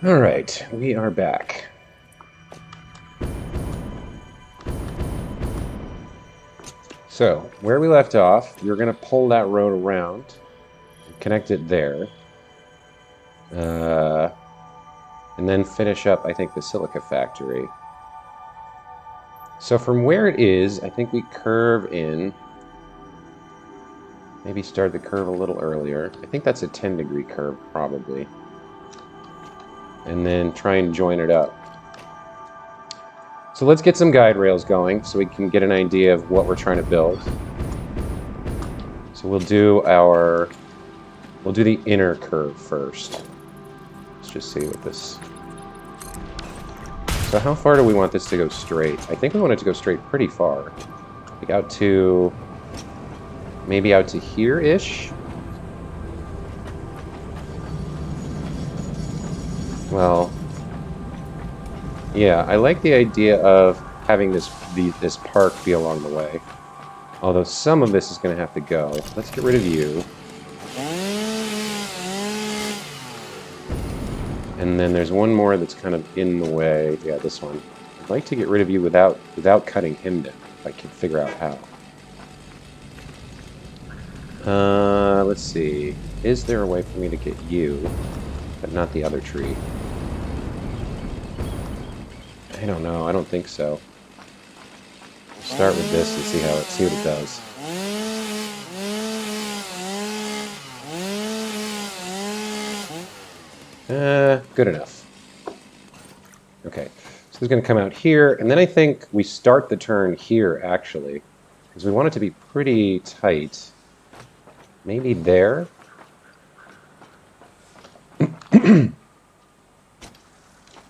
All right, we are back. So, where we left off, you're going to pull that road around and connect it there. And then finish up, I think, the silica factory. So from where it is, I think we curve in. Maybe start the curve a little earlier. I think that's a 10-degree curve, probably. And then try and join it up. So let's get some guide rails going so we can get an idea of what we're trying to build. So we'll do the inner curve first. Let's just see what this... So how far do we want this to go straight? I think we want it to go straight pretty far. Like out to... maybe out to here-ish? Well... yeah, I like the idea of having this park be along the way. Although some of this is going to have to go. Let's get rid of you. And then there's one more that's kind of in the way. Yeah, this one. I'd like to get rid of you without cutting him down, if I can figure out how. Let's see. Is there a way for me to get you, but not the other tree? I don't know. I don't think so. Start with this and see what it does. Good enough. Okay, so it's going to come out here, and then I think we start the turn here, actually, because we want it to be pretty tight. Maybe there?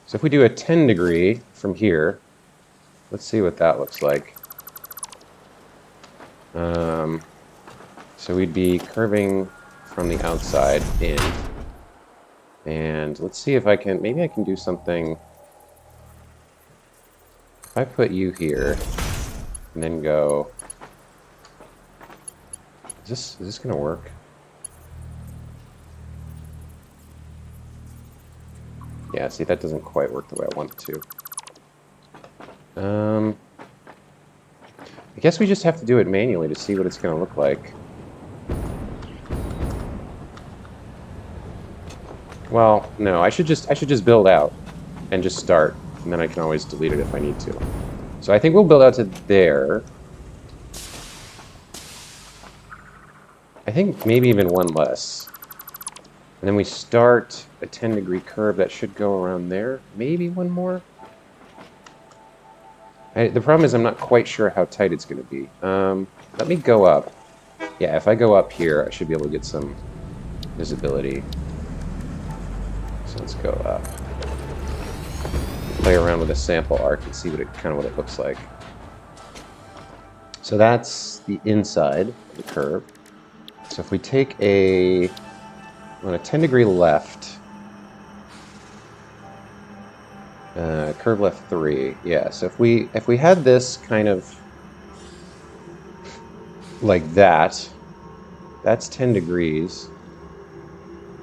So if we do a 10-degree from here, let's see what that looks like. So we'd be curving from the outside in. And let's see if I can, maybe I can do something. If I put you here, and then go, is this gonna work? Yeah, see, that doesn't quite work the way I want it to. I guess we just have to do it manually to see what it's gonna look like. Well, no, I should just build out and just start, and then I can always delete it if I need to. So I think we'll build out to there. I think maybe even one less. And then we start a 10-degree curve that should go around there. Maybe one more. The problem is I'm not quite sure how tight it's going to be. Let me go up. Yeah, if I go up here, I should be able to get some visibility. So let's go up. Play around with a sample arc and see what it looks like. So that's the inside of the curve. So if we take a 10-degree left, curve left 3, yeah. So if we had this kind of like that, that's 10 degrees.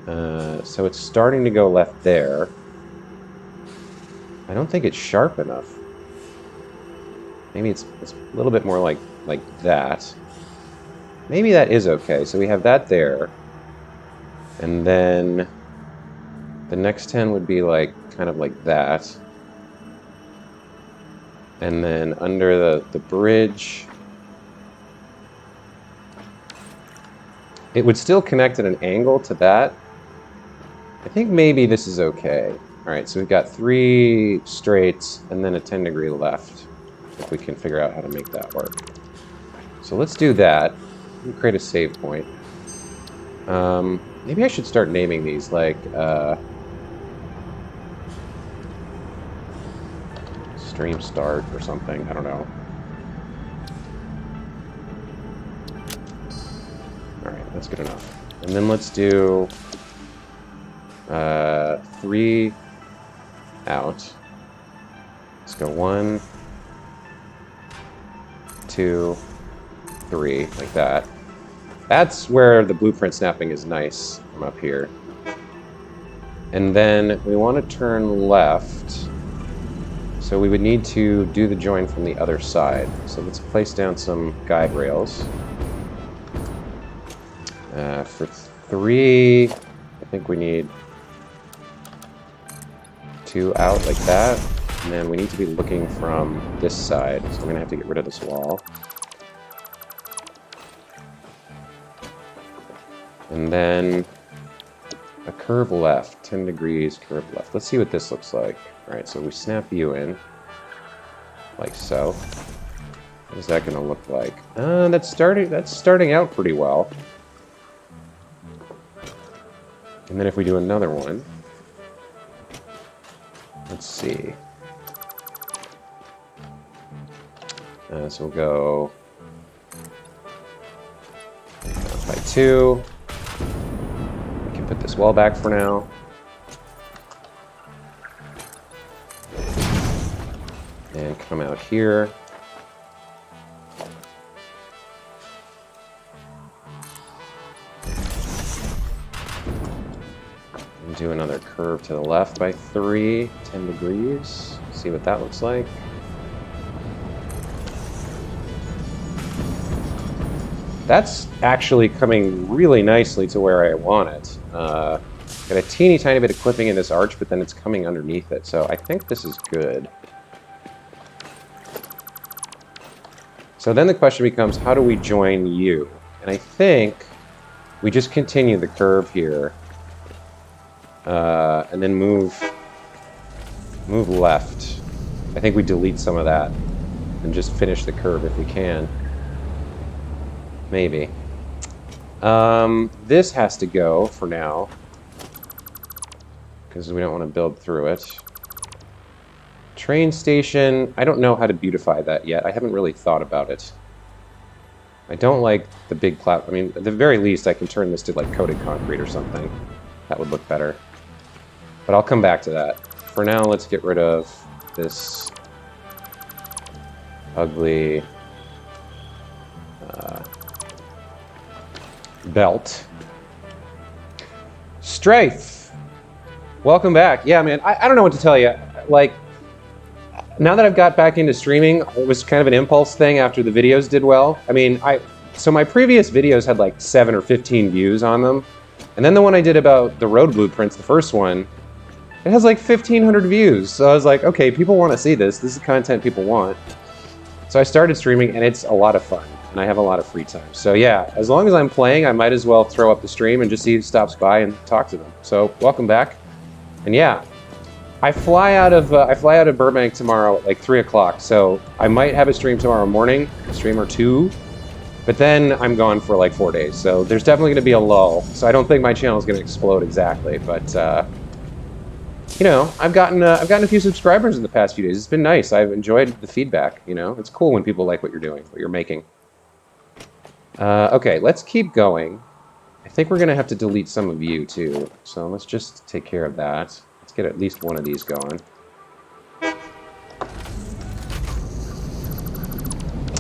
So it's starting to go left there. I don't think it's sharp enough. Maybe it's a little bit more like that. Maybe that is okay. So we have that there. And then the next 10 would be like kind of like that. And then under the bridge, it would still connect at an angle to that. I think maybe this is okay. All right, so we've got 3 straights and then a 10-degree left, if we can figure out how to make that work. So let's do that. We'll create a save point. Maybe I should start naming these, like, stream start or something. I don't know. All right, that's good enough. And then let's do 3 out. Let's go 1, 2, 3, like that. That's where the blueprint snapping is nice from up here. And then we want to turn left. So we would need to do the join from the other side. So let's place down some guide rails. For 3, I think we need 2 out like that. And then we need to be looking from this side. So we're going to have to get rid of this wall. And then a curve left, 10 degrees, curve left. Let's see what this looks like. All right, so we snap you in, like so. What is that going to look like? That's starting out pretty well. And then if we do another one, let's see. So we'll go by 2. We can put this wall back for now. And come out here. And do another curve to the left by 3, 10 degrees. See what that looks like. That's actually coming really nicely to where I want it. Got a teeny tiny bit of clipping in this arch, but then it's coming underneath it. So I think this is good. So then the question becomes, how do we join you? And I think we just continue the curve here. And then move left. I think we delete some of that and just finish the curve if we can. Maybe. This has to go for now because we don't want to build through it. Train station, I don't know how to beautify that yet. I haven't really thought about it. I don't like the big platform. I mean, at the very least, I can turn this to like coated concrete or something. That would look better. But I'll come back to that. For now, let's get rid of this ugly belt. Strafe! Welcome back. Yeah, man, I don't know what to tell you. Like, now that I've got back into streaming, it was kind of an impulse thing after the videos did well. I mean, so my previous videos had like 7 or 15 views on them. And then the one I did about the road blueprints, the first one, it has like 1,500 views. So I was like, okay, people want to see this. This is content people want. So I started streaming, and it's a lot of fun. And I have a lot of free time. So yeah, as long as I'm playing, I might as well throw up the stream and just see who stops by and talk to them. So welcome back. And yeah, I fly out of Burbank tomorrow at like 3 o'clock. So I might have a stream tomorrow morning, a stream or 2. But then I'm gone for like 4 days. So there's definitely going to be a lull. So I don't think my channel is going to explode exactly. But you know, I've gotten a few subscribers in the past few days. It's been nice. I've enjoyed the feedback. You know, it's cool when people like what you're doing, what you're making. Okay, let's keep going. I think we're going to have to delete some of you too. So let's just take care of that. Let's get at least one of these going.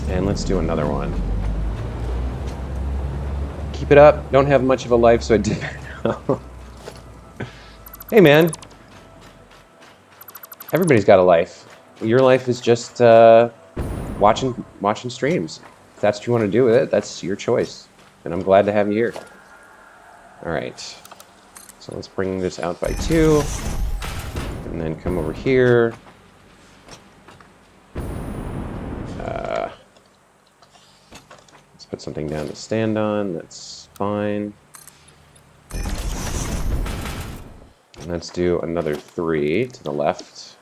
And let's do another one. Keep it up. Don't have much of a life, so I did. Hey, man. Everybody's got a life. Your life is just watching streams. If that's what you want to do with it, that's your choice. And I'm glad to have you here. All right. So let's bring this out by 2. And then come over here. Let's put something down to stand on. That's fine. And let's do another 3 to the left.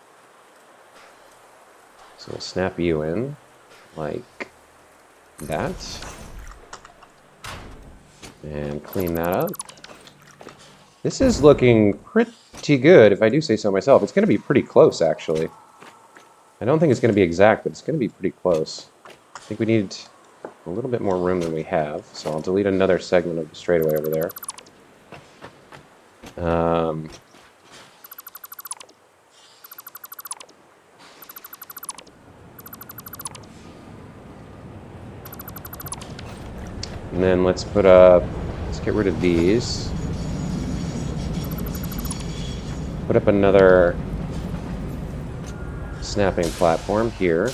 So we'll snap you in like that. And clean that up. This is looking pretty good, if I do say so myself. It's going to be pretty close, actually. I don't think it's going to be exact, but it's going to be pretty close. I think we need a little bit more room than we have, so I'll delete another segment of the straightaway over there. And then let's get rid of these. put up another snapping platform here.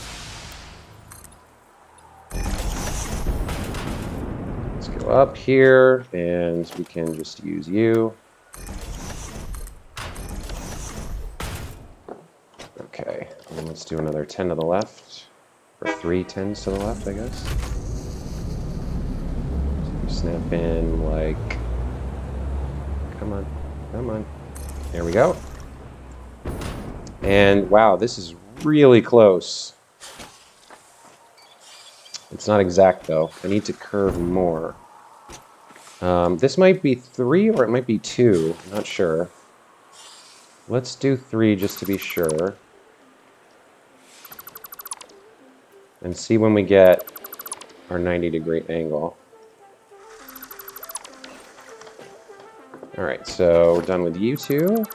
Let's go up here, and we can just use you. Okay, and let's do another 10 to the left, or 3 10s to the left, I guess. So we snap in like, come on, come on. There we go. And wow, this is really close. It's not exact though. I need to curve more. This might be 3 or it might be 2. I'm not sure. Let's do 3 just to be sure. And see when we get our 90-degree angle. Alright, so we're done with you two.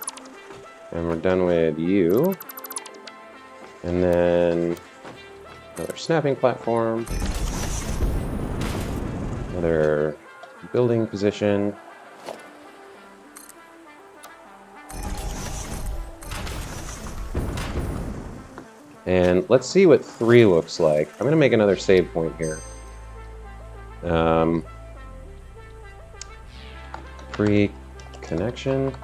And we're done with you. And then another snapping platform. Another building position. And let's see what 3 looks like. I'm going to make another save point here. Pre-connection.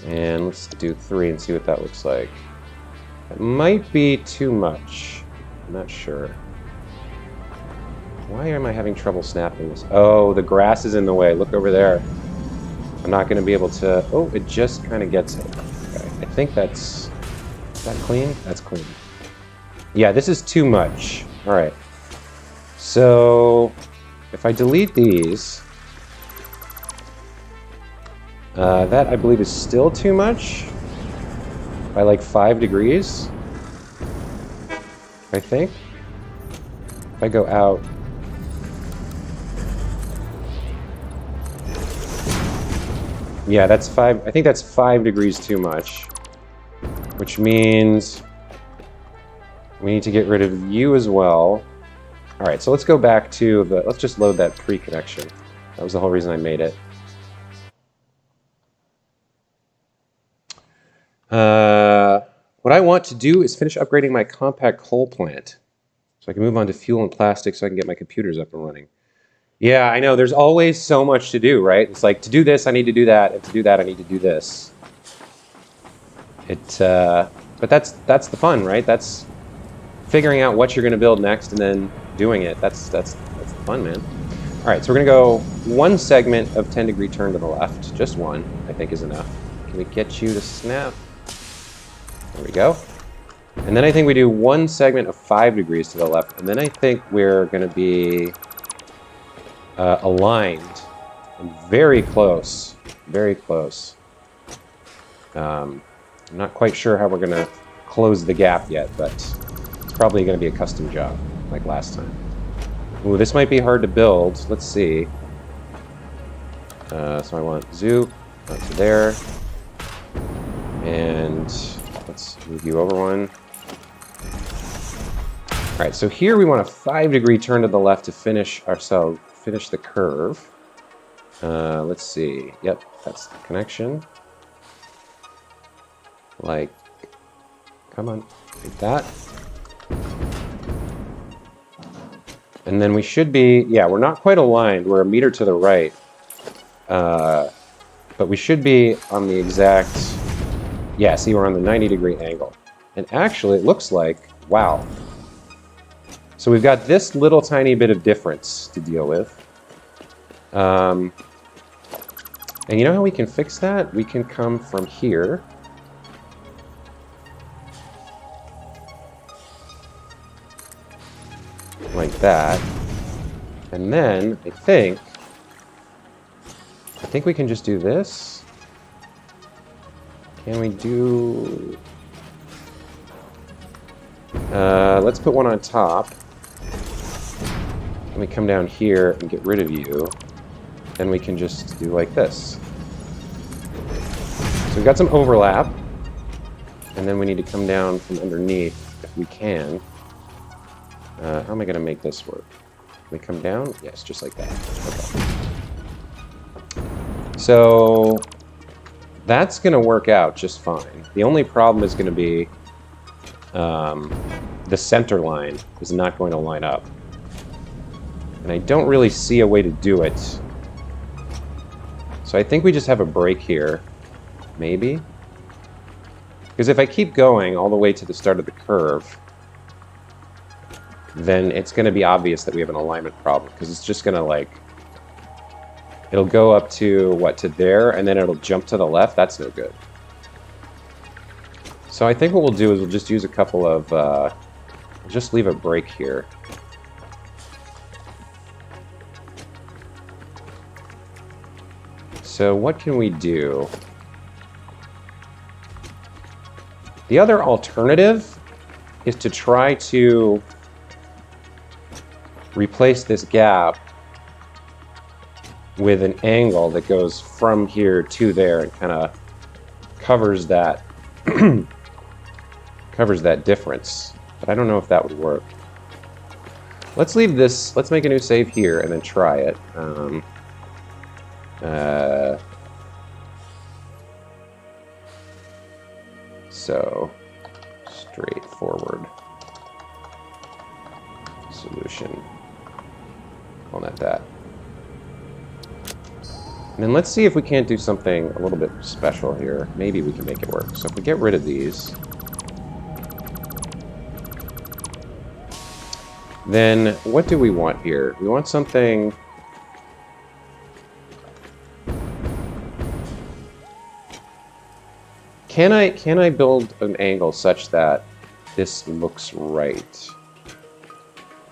And let's do 3 and see what that looks like. It might be too much. I'm not sure. Why am I having trouble snapping this? Oh, the grass is in the way. Look over there. I'm not going to be able to... Oh, it just kind of gets it. Okay, I think that's... Is that clean? That's clean. Yeah, this is too much. All right. So, if I delete these... that, I believe, is still too much. By like 5 degrees. I think. If I go out... Yeah, that's 5. I think that's 5 degrees too much. Which means we need to get rid of you as well. All right, so let's go back to the... Let's just load that pre-connection. That was the whole reason I made it. What I want to do is finish upgrading my compact coal plant. So I can move on to fuel and plastic so I can get my computers up and running. Yeah, I know. There's always so much to do, right? It's like, to do this, I need to do that. And to do that, I need to do this. But that's the fun, right? That's figuring out what you're going to build next and then doing it. That's the fun, man. All right, so we're going to go 1 segment of 10-degree turn to the left. Just 1, I think, is enough. Can we get you to snap? There we go. And then I think we do 1 segment of 5 degrees to the left. And then I think we're going to be... aligned and very close, very close. I'm not quite sure how we're going to close the gap yet, but it's probably going to be a custom job like last time. Ooh, this might be hard to build. Let's see. So I want Zoop out to there, and let's move you over 1. All right, so here we want a 5-degree turn to the left to finish the curve. Let's see. Yep, that's the connection. Like, come on, like that. And then we should be, yeah, we're not quite aligned. We're a meter to the right. But we should be on the exact, yeah, see, we're on the 90-degree angle. And actually, it looks like, wow. So we've got this little tiny bit of difference to deal with. And you know how we can fix that? We can come from here. Like that. And then, I think we can just do this. Can we do... let's put 1 on top. And we come down here and get rid of you. Then we can just do like this. So we've got some overlap. And then we need to come down from underneath if we can. How am I going to make this work? Can we come down? Yes, just like that. Okay. So that's going to work out just fine. The only problem is going to be the center line is not going to line up. And I don't really see a way to do it. So I think we just have a break here. Maybe? Because if I keep going all the way to the start of the curve, then it's going to be obvious that we have an alignment problem. Because it's just going to, like... It'll go up to, what, to there, and then it'll jump to the left? That's no good. So I think what we'll do is we'll just use a couple of... we'll just leave a break here. So what can we do? The other alternative is to try to replace this gap with an angle that goes from here to there and kind of covers that covers that difference. But I don't know if that would work. Let's leave this, let's make a new save here and then try it. So, straightforward solution. Call that that. And then let's see if we can't do something a little bit special here. Maybe we can make it work. So if we get rid of these, then what do we want here? We want something... Can I build an angle such that this looks right? So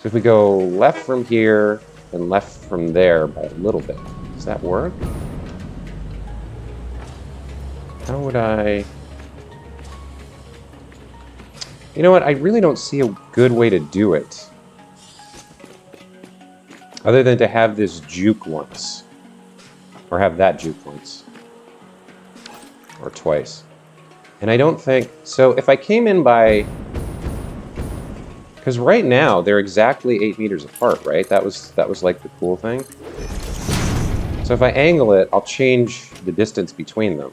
if we go left from here and left from there by a little bit, does that work? How would I... You know what? I really don't see a good way to do it. Other than to have this juke once. Or have that juke once. Or twice. And I don't think... So if I came in by... Because right now, they're exactly 8 meters apart, right? That was like the cool thing. So if I angle it, I'll change the distance between them.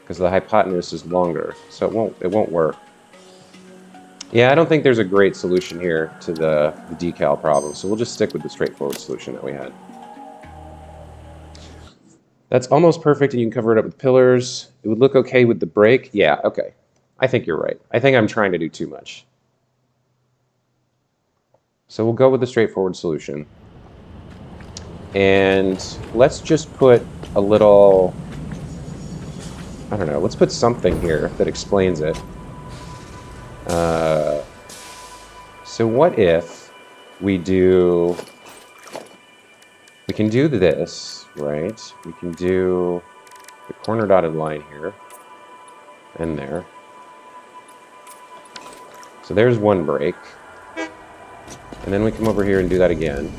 Because the hypotenuse is longer. So it won't work. Yeah, I don't think there's a great solution here to the decal problem. So we'll just stick with the straightforward solution that we had. That's almost perfect, and you can cover it up with pillars. It would look okay with the break. Yeah, okay. I think you're right. I think I'm trying to do too much. So we'll go with the straightforward solution. And let's just put a little... I don't know. Let's put something here that explains it. So what if we do... We can do this, right? We can do the corner dotted line here and there. So there's one break. And then we come over here and do that again.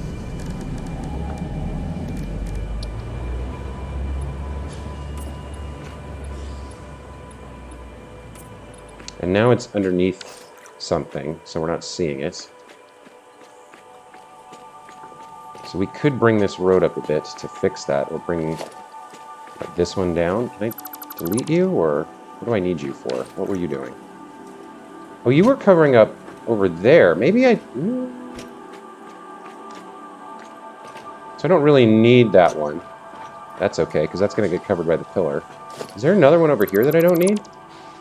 And now it's underneath something, so we're not seeing it. So we could bring this road up a bit to fix that, or bring this one down. Can I delete you, or what do I need you for? What were you doing? Oh, you were covering up over there. Maybe I... So I don't really need that one. That's okay, because that's going to get covered by the pillar. Is there another one over here that I don't need?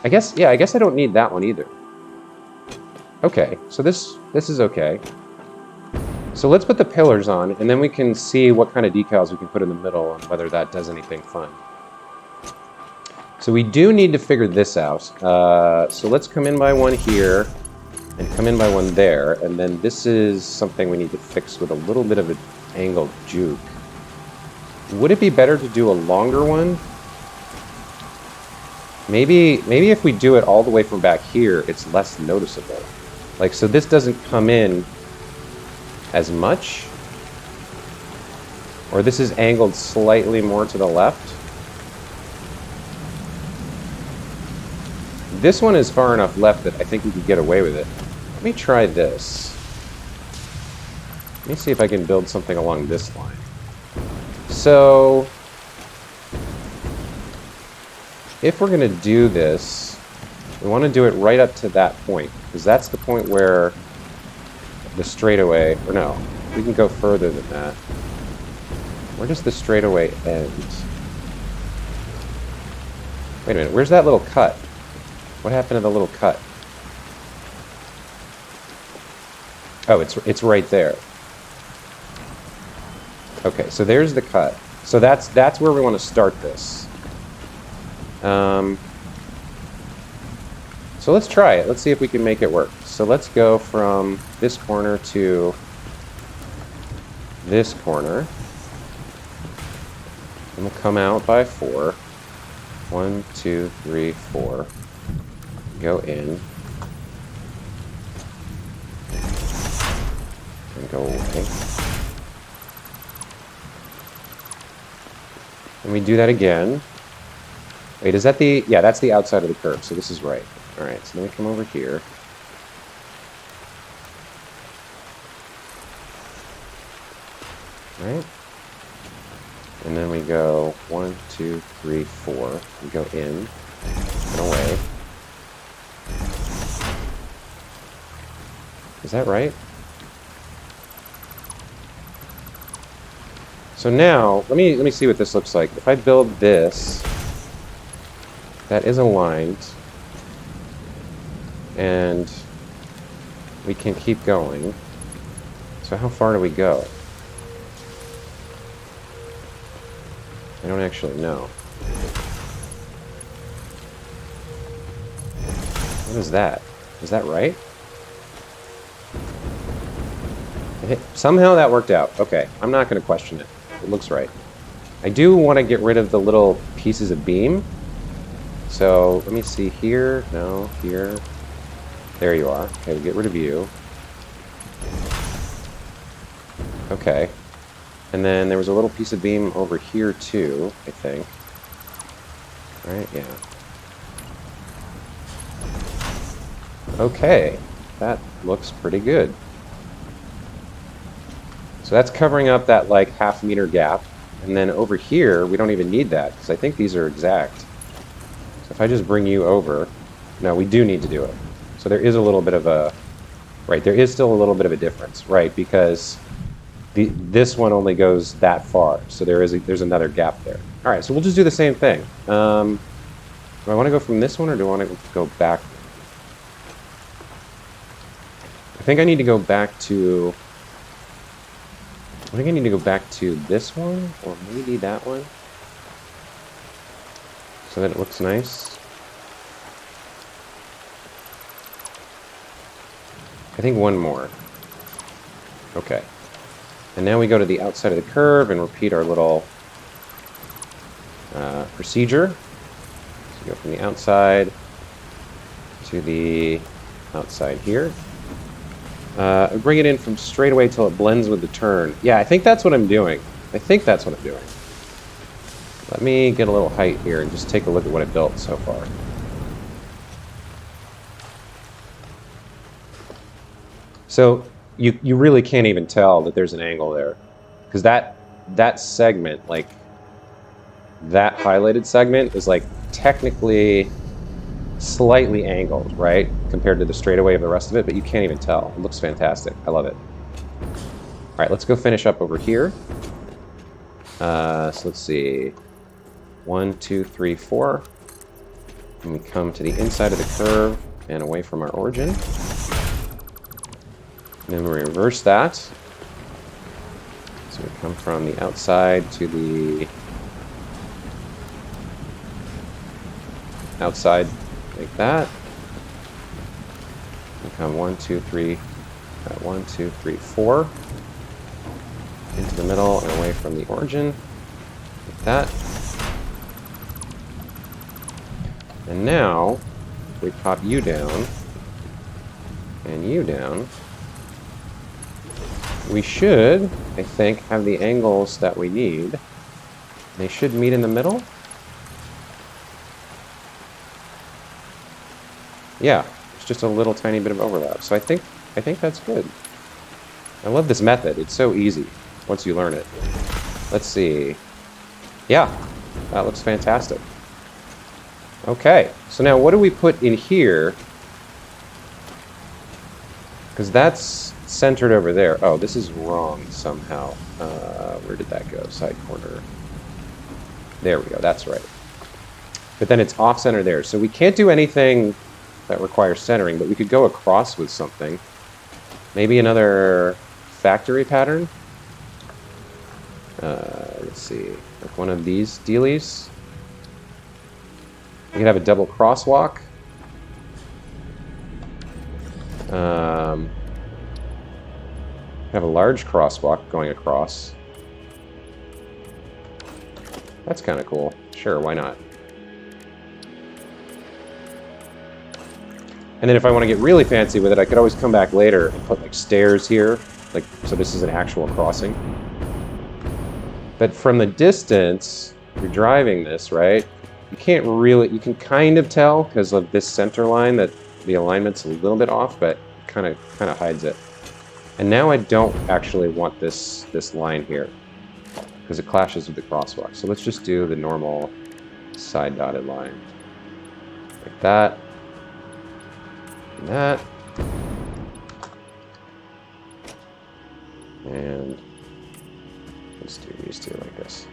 I guess I don't need that one either. Okay, so this is okay. So let's put the pillars on, and then we can see what kind of decals we can put in the middle and whether that does anything fun. So we do need to figure this out. So let's come in by one here, and come in by one there, and then this is something we need to fix with a little bit of an angled juke. Would it be better to do a longer one? Maybe if we do it all the way from back here, it's less noticeable. Like, so this doesn't come in as much. Or this is angled slightly more to the left. This one is far enough left that I think we could get away with it. Let me try this. Let me see if I can build something along this line. So, if we're going to do this, we want to do it right up to that point, because that's the point where the straightaway, or no, we can go further than that. Where does the straightaway end? Wait a minute, where's that little cut? What happened to the little cut? Oh, it's right there. Okay, so there's the cut. So that's where we want to start this. So let's try it. Let's see if we can make it work. So let's go from this corner to this corner. And we'll come out by 4. 1, 2, 3, 4. Go in. And go away. And we do that again. Wait, is that the... Yeah, that's the outside of the curve, so this is right. Alright, so then we come over here. Right? And then we go 1, 2, 3, 4. We go in and away. Is that right? So now, let me see what this looks like. If I build this, that is aligned, and we can keep going. So how far do we go? I don't actually know. What is that? Is that right? Somehow that worked out. Okay, I'm not going to question it. It looks right. I do want to get rid of the little pieces of beam. So let me see here. No, here. There you are. Okay, we'll get rid of you. Okay. And then there was a little piece of beam over here too, I think. Right, yeah. Okay, that looks pretty good. So that's covering up that like half-meter gap. And then over here, we don't even need that, because I think these are exact. So if I just bring you over, no, we do need to do it. So there is a little bit of a, right, there is still a little bit of a difference, right, because this one only goes that far, so there's another gap there. All right, so we'll just do the same thing. Do I want to go from this one, or do I want to go back? I think I need to go back to... I think I need to go back to this one, or maybe that one, so that it looks nice. I think one more. Okay. And now we go to the outside of the curve and repeat our little procedure. So we go from the outside to the outside here. Bring it in from straight away till it blends with the turn. Yeah, I think that's what I'm doing. I think that's what I'm doing. Let me get a little height here and just take a look at what I built so far. So you really can't even tell that there's an angle there, because that segment, like that highlighted segment, is like technically slightly angled, right, compared to the straightaway of the rest of it, but you can't even tell. It looks fantastic. I love it. All right, let's go finish up over here. So let's see. 1, 2, 3, 4. And we come to the inside of the curve and away from our origin. And then we reverse that. So we come from the outside to the outside like that. We come 1, 2, 3, 1, 2, 3, 4. Into the middle and away from the origin. Like that. And now, we pop you down and you down. We should, I think, have the angles that we need. They should meet in the middle. Yeah, it's just a little tiny bit of overlap. So I think that's good. I love this method. It's so easy once you learn it. Let's see. Yeah, that looks fantastic. Okay, so now what do we put in here? Because that's centered over there. Oh, this is wrong somehow. Where did that go? Side corner. There we go, that's right. But then it's off-center there. So we can't do anything that requires centering, but we could go across with something. Maybe another factory pattern? Let's see. Like one of these dealies. You could have a double crosswalk. Have a large crosswalk going across. That's kind of cool. Sure, why not? And then if I want to get really fancy with it, I could always come back later and put like stairs here. Like, so this is an actual crossing. But from the distance, you're driving this, right? You can't really, you can kind of tell because of this center line that the alignment's a little bit off, but kind of hides it. And now I don't actually want this line here because it clashes with the crosswalk. So let's just do the normal side dotted line. Like that. And that. And let's do these two like this.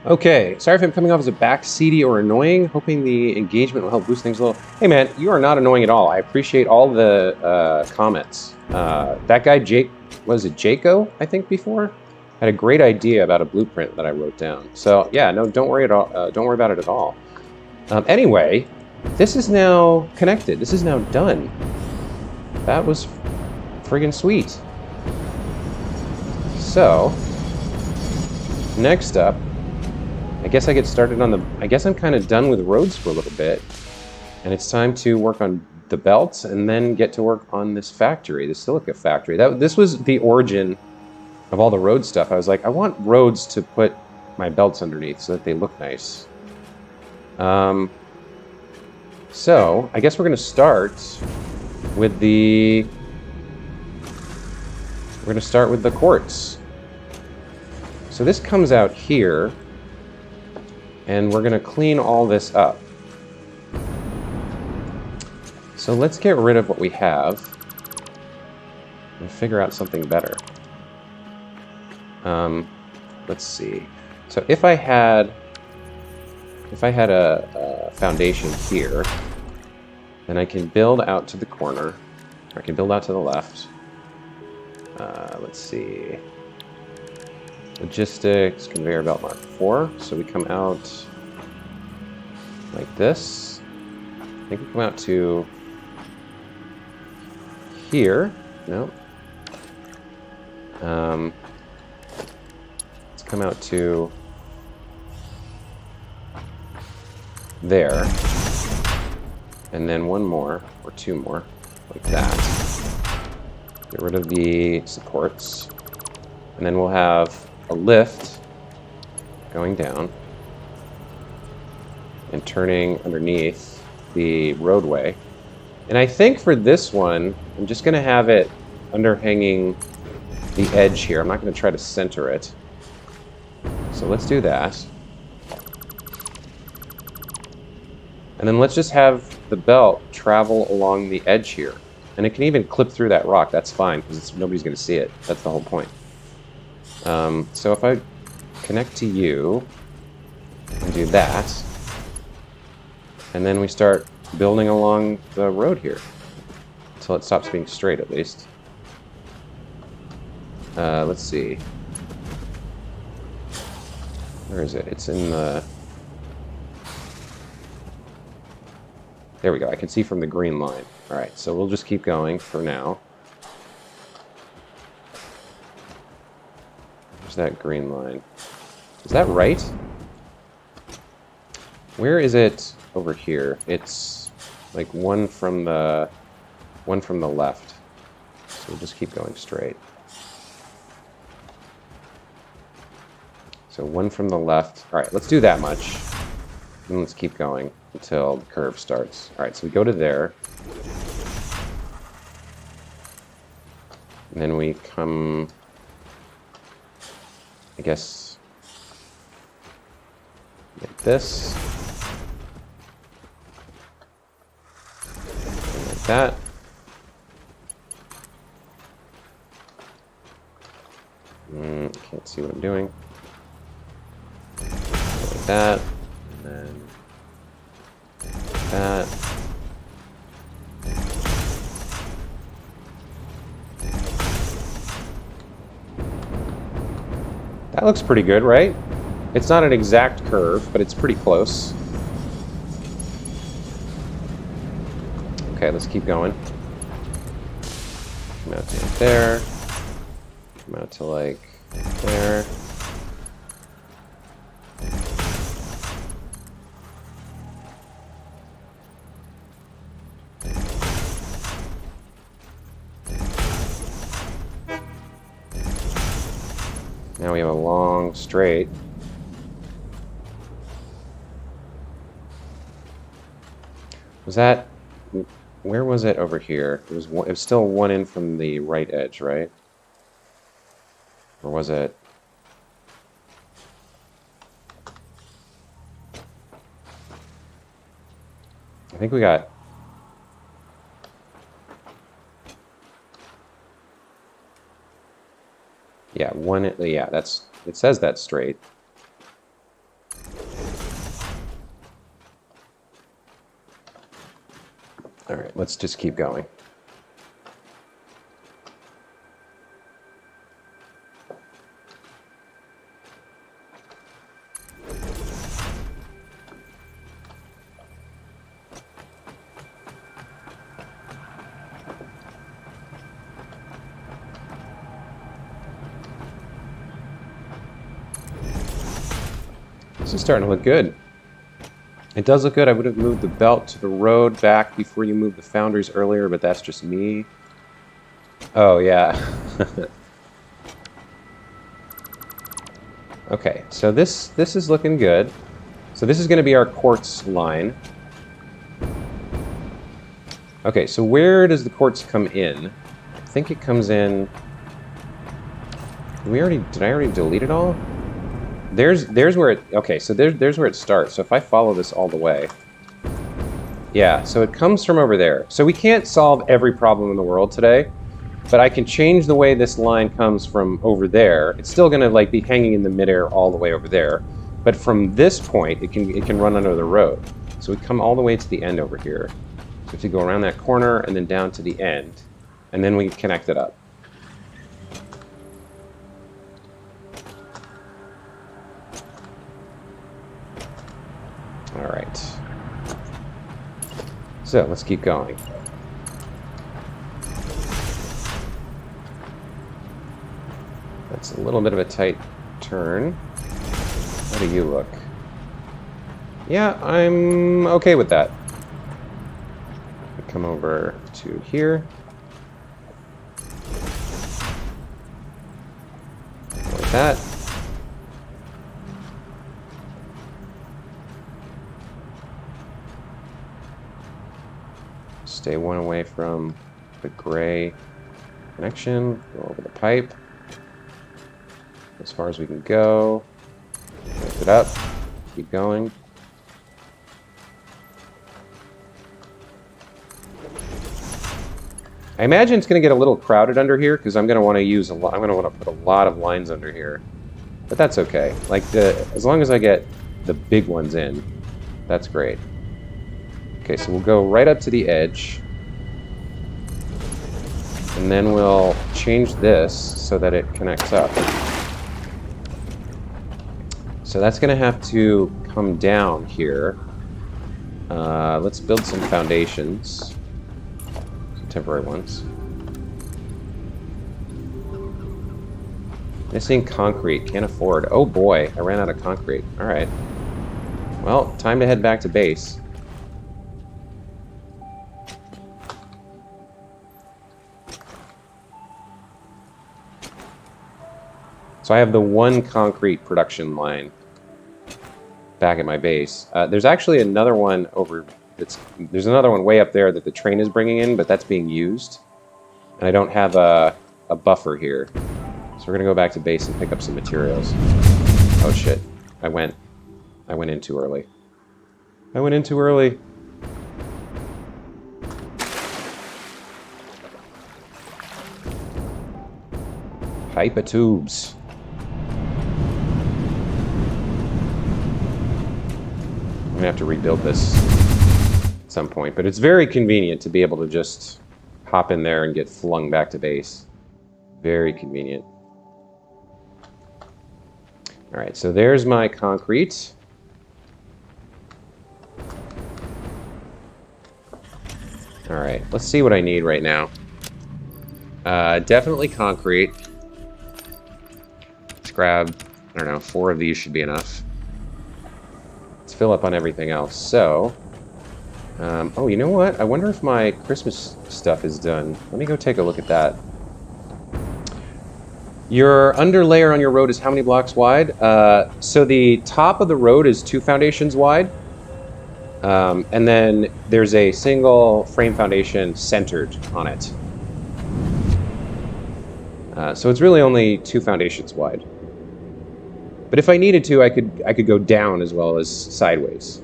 Okay, sorry if I'm coming off as a backseaty or annoying. Hoping the engagement will help boost things a little. Hey man, you are not annoying at all. I appreciate all the comments. That guy, Jake, was it Jaco, I think before? Had a great idea about a blueprint that I wrote down. So yeah, no, don't worry don't worry about it at all. Anyway, this is now connected. This is now done. That was friggin' sweet. So, next up, I guess I get started on the... I guess I'm kind of done with roads for a little bit. And it's time to work on the belts and then get to work on this factory, the silica factory. This was the origin of all the road stuff. I was like, I want roads to put my belts underneath so that they look nice. So, I guess we're going to start with the... We're going to start with the quartz. So this comes out here. And we're going to clean all this up. So let's get rid of what we have and figure out something better. Let's see. So if I had a foundation here, then I can build out to the corner, or I can build out to the left. Let's see. Logistics, conveyor belt mark 4. So we come out like this. I think we come out to here. No. Let's come out to there. And then one more, or two more, like that. Get rid of the supports. And then we'll have a lift going down and turning underneath the roadway. And I think for this one, I'm just going to have it underhanging the edge here. I'm not going to try to center it. So let's do that. And then let's just have the belt travel along the edge here. And it can even clip through that rock. That's fine, because nobody's going to see it. That's the whole point. So if I connect to you and do that, and then we start building along the road here until it stops being straight, at least. Let's see. Where is it? It's in the... There we go. I can see from the green line. All right, so we'll just keep going for now. That green line. Is that right? Where is it over here? It's like one from the left. So we'll just keep going straight. So one from the left. All right, let's do that much. And let's keep going until the curve starts. All right, so we go to there. And then we come... I guess like this, that. Can't see what I'm doing. Like that. And then that. That looks pretty good, right? It's not an exact curve, but it's pretty close. Okay, let's keep going. Come out to like there. Come out to like there. Now we have a long straight. Was that... Where was it over here? It was still one in from the right edge, right? Or was it... I think we got... Yeah, one... Yeah, that's... It says that's straight. All right, let's just keep going. This is starting to look good. It does look good. I would have moved the belt to the road back before you moved the foundries earlier, but that's just me. Oh, yeah. Okay, so this is looking good. So this is going to be our quartz line. Okay, so where does the quartz come in? I think it comes in... Did I already delete it all? There's where it... Okay, so there's where it starts. So if I follow this all the way... Yeah, so it comes from over there. So we can't solve every problem in the world today, but I can change the way this line comes from over there. It's still going to like be hanging in the midair all the way over there, but from this point, it can run under the road. So we come all the way to the end over here. So we have to go around that corner and then down to the end, and then we connect it up. All right. So let's keep going. That's a little bit of a tight turn. How do you look? Yeah, I'm okay with that. Come over to here. Like that. Stay one away from the gray connection. Go over the pipe. As far as we can go. Lift it up. Keep going. I imagine it's going to get a little crowded under here because I'm going to want to use a lot. I'm going to want to put a lot of lines under here, but that's okay. Like as long as I get the big ones in, that's great. Okay, so we'll go right up to the edge, and then we'll change this so that it connects up. So that's going to have to come down here. Let's build some foundations. Some temporary ones. Missing concrete. Can't afford. Oh boy, I ran out of concrete. Alright. Well, time to head back to base. So I have the one concrete production line back at my base. There's actually another one over. There's another one way up there that the train is bringing in, but that's being used, and I don't have a buffer here. So we're gonna go back to base and pick up some materials. Oh shit! I went in too early. I went in too early. Pipe of tubes. I'm gonna have to rebuild this at some point, but it's very convenient to be able to just hop in there and get flung back to base. Very convenient. All right, so there's my concrete. All right, let's see what I need right now. Definitely concrete. Let's grab, I don't know, 4 of these should be enough. Let's fill up on everything else. So, oh, you know what? I wonder if my Christmas stuff is done. Let me go take a look at that. Your underlayer on your road is how many blocks wide? So the top of the road is 2 foundations wide. And then there's a single frame foundation centered on it. So it's really only 2 foundations wide. But if I needed to, I could go down as well as sideways.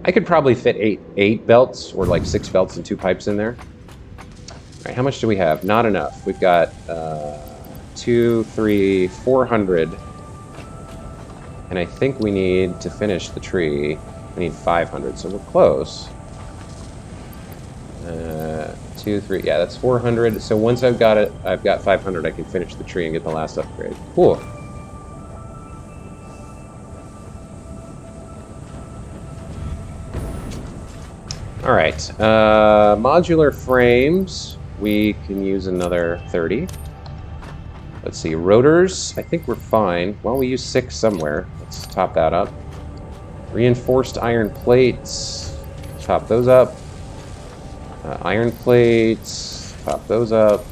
I could probably fit 8 belts or like 6 belts and 2 pipes in there. All right, how much do we have? Not enough. We've got 2, 3, 400. And I think we need to finish the tree. We need 500, so we're close. 2, 3, yeah, that's 400. So once I've got it, I've got 500, I can finish the tree and get the last upgrade. Cool. All right, modular frames, we can use another 30. Let's see, rotors, I think we're fine. Well, we use 6 somewhere. Let's top that up. Reinforced iron plates, top those up. Iron plates, top those up.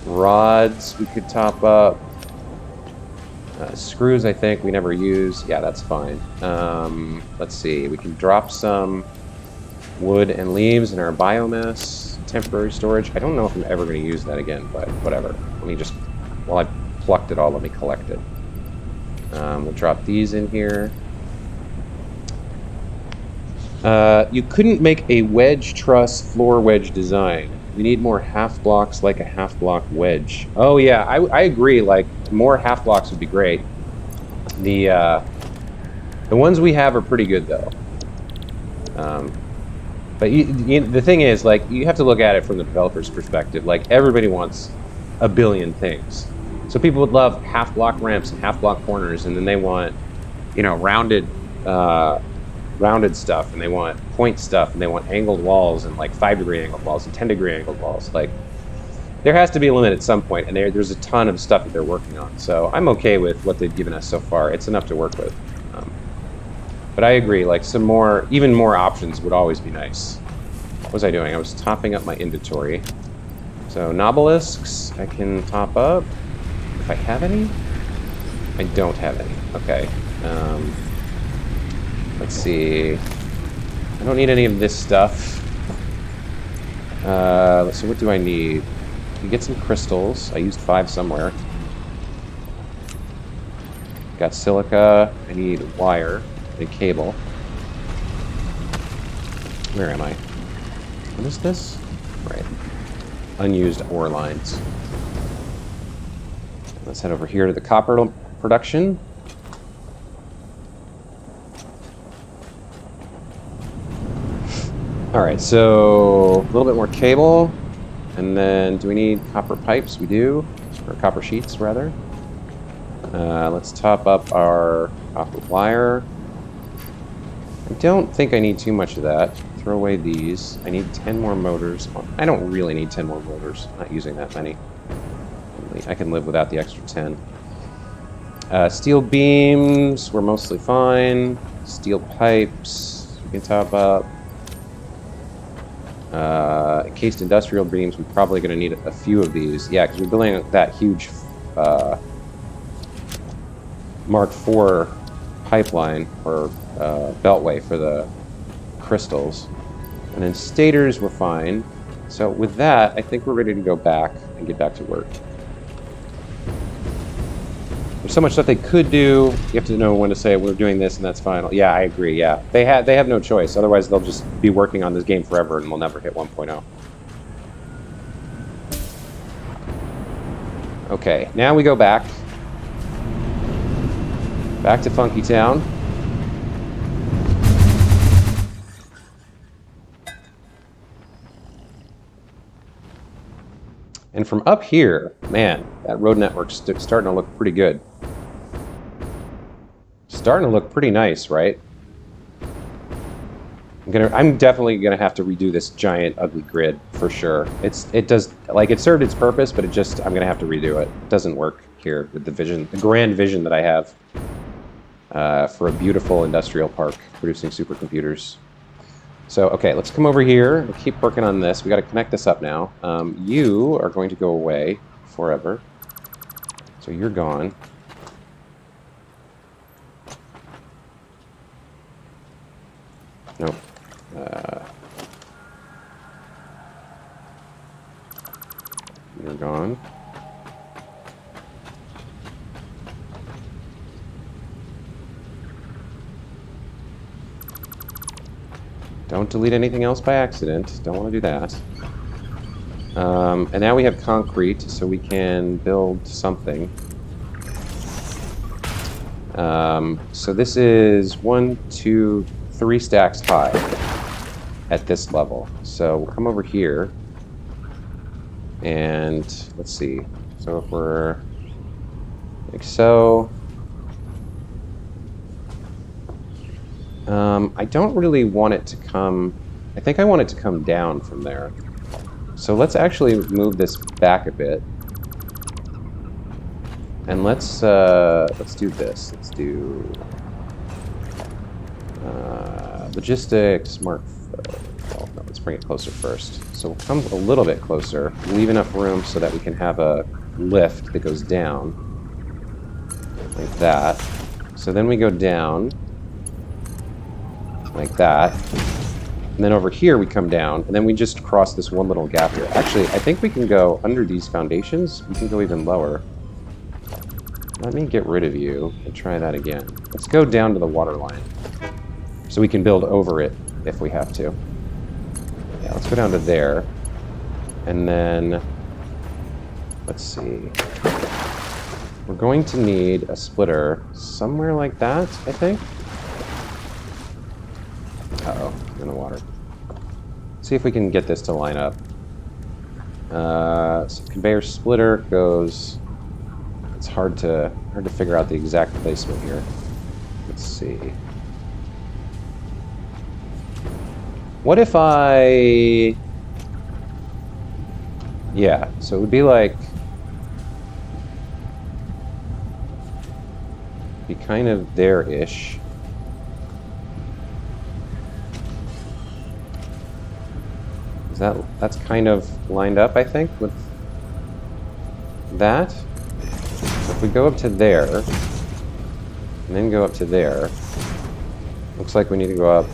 Rods, we could top up. Screws, I think we never use. Yeah, that's fine. Let's see, we can drop some wood and leaves in our biomass temporary storage. I don't know if I'm ever going to use that again, but whatever. Let me just, while I plucked it all, let me collect it. We'll drop these in here. You couldn't make a wedge truss floor wedge design. We need more half blocks like a half block wedge. Oh yeah, I agree. Like more half blocks would be great. The ones we have are pretty good though. But the thing is, like, you have to look at it from the developer's perspective. Like everybody wants a billion things. So people would love half block ramps and half block corners, and then they want, you know, rounded stuff, and they want point stuff, and they want angled walls, and like 5-degree angled walls and 10-degree angled walls. Like, there has to be a limit at some point, and there's a ton of stuff that they're working on. So I'm okay with what they've given us so far. It's enough to work with. But I agree, like some more, even more options would always be nice. What was I doing? I was topping up my inventory. So Nobelisks, I can top up if I have any. I don't have any. Okay. Let's see. I don't need any of this stuff. Let's see, what do I need? You get some crystals. I used 5 somewhere. Got silica. I need wire. I need cable. Where am I? What is this? Right. Unused ore lines. Let's head over here to the copper production. Alright, so a little bit more cable. And then, do we need copper pipes? We do. Or copper sheets, rather. Let's top up our copper wire. I don't think I need too much of that. Throw away these. I need 10 more motors. I don't really need 10 more motors. I'm not using that many. I can live without the extra 10. Steel beams, we're mostly fine. Steel pipes, we can top up. Encased industrial beams, we're probably going to need a few of these. Yeah, because we're building that huge Mark IV pipeline, or beltway for the crystals. And then stators were fine. So with that, I think we're ready to go back and get back to work. There's so much stuff they could do. You have to know when to say we're doing this and that's fine. Yeah, I agree. Yeah, they have no choice. Otherwise, they'll just be working on this game forever and we'll never hit 1.0. Okay, now we go back. Back to Funky Town. And from up here, man, that road network's starting to look pretty good. Starting to look pretty nice, right? I'm definitely gonna have to redo this giant ugly grid for sure. It served its purpose, but I'm gonna have to redo it. It doesn't work here with the grand vision that I have for a beautiful industrial park producing supercomputers. So, okay, let's come over here. We'll keep working on this. We got to connect this up now. You are going to go away forever. So you're gone. Nope. You're gone. Don't delete anything else by accident. Don't want to do that. And now we have concrete, so we can build something. So this is 1, 2, 3 stacks high at this level. So we'll come over here. And let's see. So if we're like so. I don't really want it to come... I think I want it to come down from there. So let's actually move this back a bit. And let's do this. Let's do... logistics, Well, no, let's bring it closer first. So we'll come a little bit closer. Leave enough room so that we can have a lift that goes down. Like that. So then we go down... like that. And then over here we come down, and then we just cross this one little gap here. Actually, I think we can go under these foundations. We can go even lower. Let me get rid of you and try that again. Let's go down to the water line. So we can build over it if we have to. Yeah, let's go down to there. And then, let's see. We're going to need a splitter somewhere like that, I think. Uh-oh, in the water. See if we can get this to line up. So conveyor splitter goes... It's hard to figure out the exact placement here. Let's see. What if I... Yeah, so it would be like... Be kind of there-ish. That's kind of lined up, I think, with that. So if we go up to there, and then go up to there, looks like we need to go up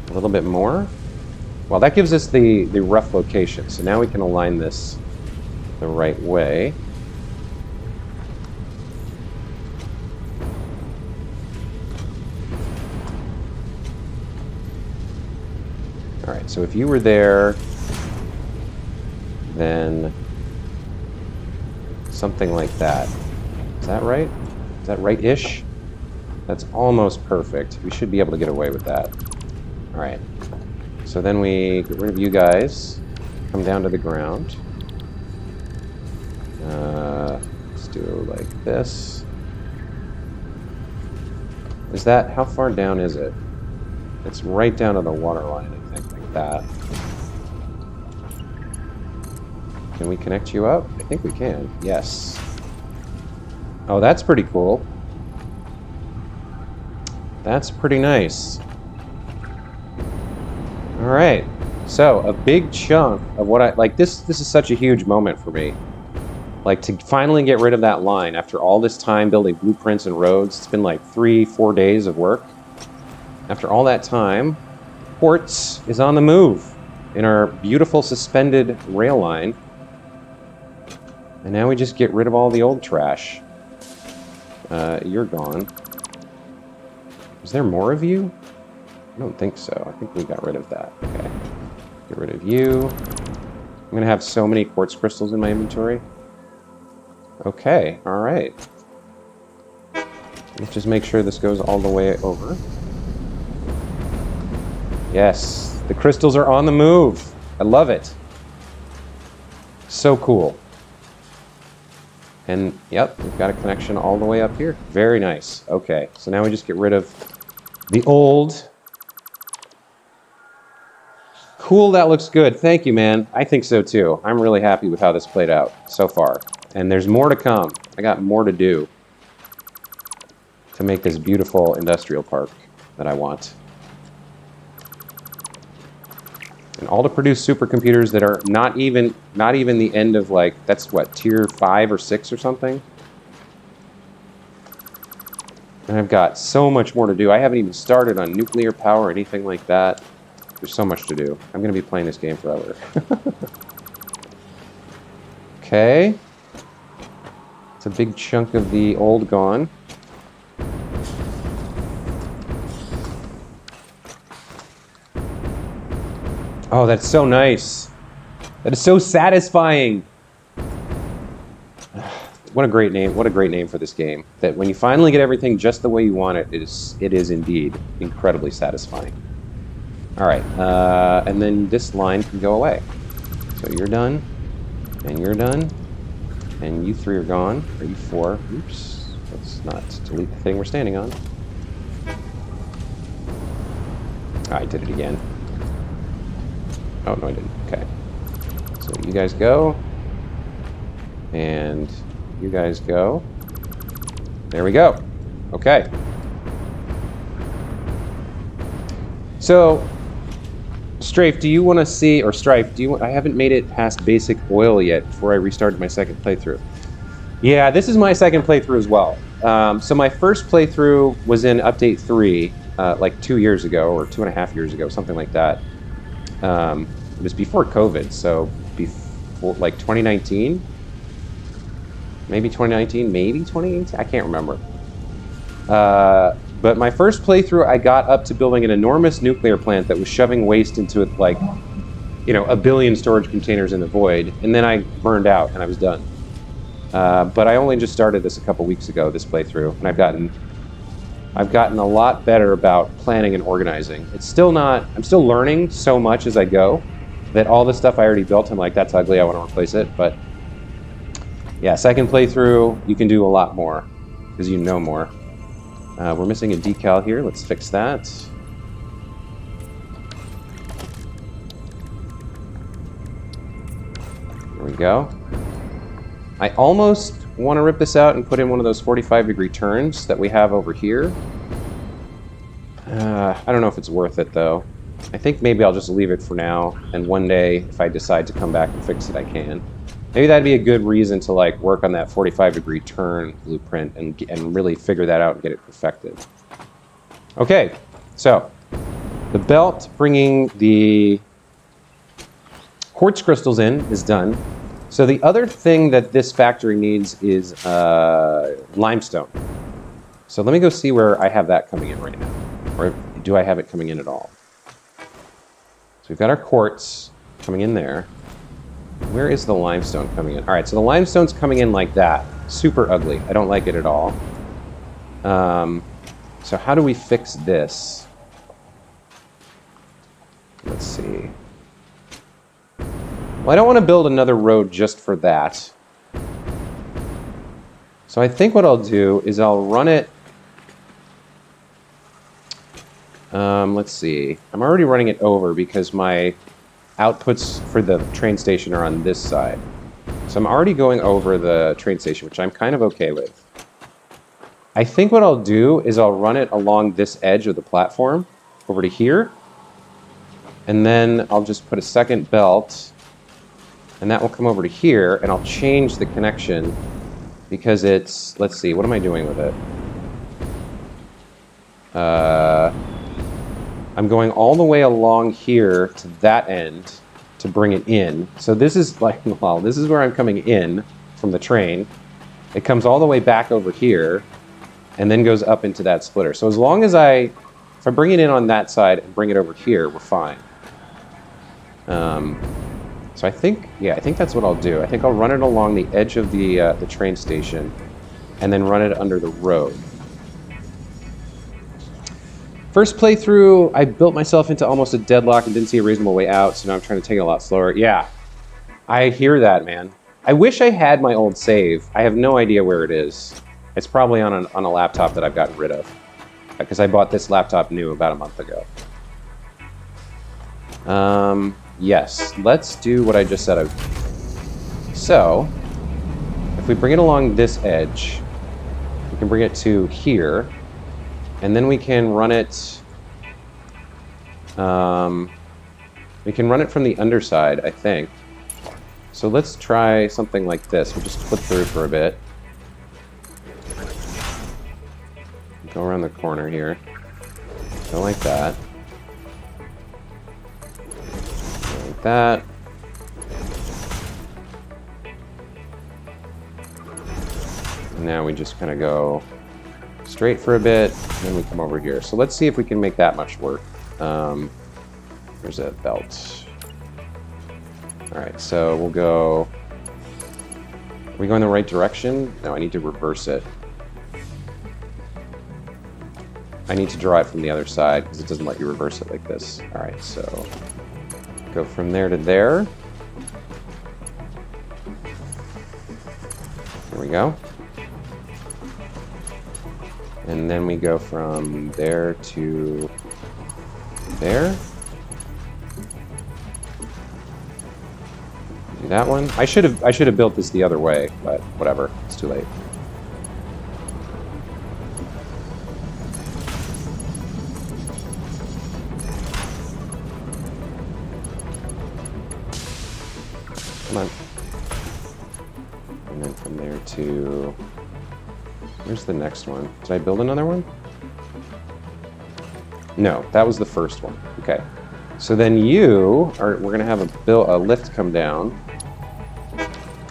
a little bit more. Well, that gives us the rough location. So now we can align this the right way. All right, so if you were there, then something like that. Is that right? Is that right-ish? That's almost perfect. We should be able to get away with that. All right. So then we get rid of you guys. Come down to the ground. Let's do it like this. Is that... How far down is it? It's right down to the water line, I think, like that. Can we connect you up? I think we can. Yes. Oh, that's pretty cool. That's pretty nice. All right. So, a big chunk of what I... Like, this is such a huge moment for me. Like, to finally get rid of that line after all this time building blueprints and roads. It's been like 3-4 days of work. After all that time, Quartz is on the move in our beautiful suspended rail line. And now we just get rid of all the old trash. You're gone. Is there more of you? I don't think so. I think we got rid of that. Okay. Get rid of you. I'm going to have so many quartz crystals in my inventory. Okay, all right. Let's just make sure this goes all the way over. Yes, the crystals are on the move. I love it. So cool. And yep, we've got a connection all the way up here. Very nice. Okay, so now we just get rid of the old. Cool, that looks good. Thank you, man. I think so too. I'm really happy with how this played out so far. And there's more to come. I got more to do to make this beautiful industrial park that I want. And all to produce supercomputers that are not even the end of, like, that's what, tier 5 or 6 or something? And I've got so much more to do. I haven't even started on nuclear power or anything like that. There's so much to do. I'm going to be playing this game forever. Okay. It's a big chunk of the old gone. Oh, that's so nice. That is so satisfying. What a great name. What a great name for this game. That when you finally get everything just the way you want it, it is indeed incredibly satisfying. All right. And then this line can go away. So you're done. And you're done. And you 3 are gone. Or you 4. Oops. Let's not delete the thing we're standing on. I did it again. Oh, no, I didn't. Okay. So you guys go. And you guys go. There we go. Okay. So, Strafe, do you want to see, or Strife, do you want, I haven't made it past basic oil yet before I restarted my second playthrough. Yeah, this is my second playthrough as well. So my first playthrough was in Update 3, like 2 years ago, or 2.5 years ago, something like that. It was before COVID, so before, like 2019? Maybe 2019, maybe 2018? I can't remember. But my first playthrough, I got up to building an enormous nuclear plant that was shoving waste into it, like, you know, 1 billion storage containers in the void, and then I burned out and I was done. But I only just started this a couple weeks ago, this playthrough, and I've gotten a lot better about planning and organizing. It's still not, I'm still learning so much as I go that all the stuff I already built, I'm like, that's ugly, I want to replace it. But yeah, second playthrough, you can do a lot more because you know more. We're missing a decal here. Let's fix that. There we go. I almost want to rip this out and put in one of those 45-degree turns that we have over here. I don't know if it's worth it, though. I think maybe I'll just leave it for now, and one day, if I decide to come back and fix it, I can. Maybe that'd be a good reason to, like, work on that 45-degree turn blueprint and really figure that out and get it perfected. Okay, so the belt bringing the quartz crystals in is done. So the other thing that this factory needs is limestone. So let me go see where I have that coming in right now. Or do I have it coming in at all? So we've got our quartz coming in there. Where is the limestone coming in? All right, so the limestone's coming in like that. Super ugly. I don't like it at all. So how do we fix this? Let's see. Well, I don't want to build another road just for that. So I think what I'll do is I'll run it. Let's see. I'm already running it over because my outputs for the train station are on this side. So I'm already going over the train station, which I'm kind of okay with. I think what I'll do is I'll run it along this edge of the platform over to here. And then I'll just put a second belt. And that will come over to here, and I'll change the connection because it's, let's see, what am I doing with it? I'm going all the way along here to that end to bring it in. So this is like, well, this is where I'm coming in from the train. It comes all the way back over here and then goes up into that splitter. So as long as if I bring it in on that side and bring it over here, we're fine. So I think, yeah, I think that's what I'll do. I think I'll run it along the edge of the train station and then run it under the road. First playthrough, I built myself into almost a deadlock and didn't see a reasonable way out, so now I'm trying to take it a lot slower. Yeah, I hear that, man. I wish I had my old save. I have no idea where it is. It's probably on a laptop that I've gotten rid of, because I bought this laptop new about a month ago. Yes, let's do what I just said. So, if we bring it along this edge, we can bring it to here, and then we can run it. We can run it from the underside, I think. So let's try something like this. We'll just flip through for a bit. Go around the corner here. Go like that. Go like that. And now we just kind of go straight for a bit, and then we come over here. So let's see if we can make that much work. There's a belt. All right, so we'll go... Are we going the right direction? No, I need to reverse it. I need to draw it from the other side because it doesn't let you reverse it like this. All right, so go from there to there. There we go. And then we go from there to there. Do that one. I should have built this the other way, but whatever. It's too late. Come on. And then from there to... Where's the next one? Did I build another one? No, that was the first one. Okay. So then we're going to have a lift come down.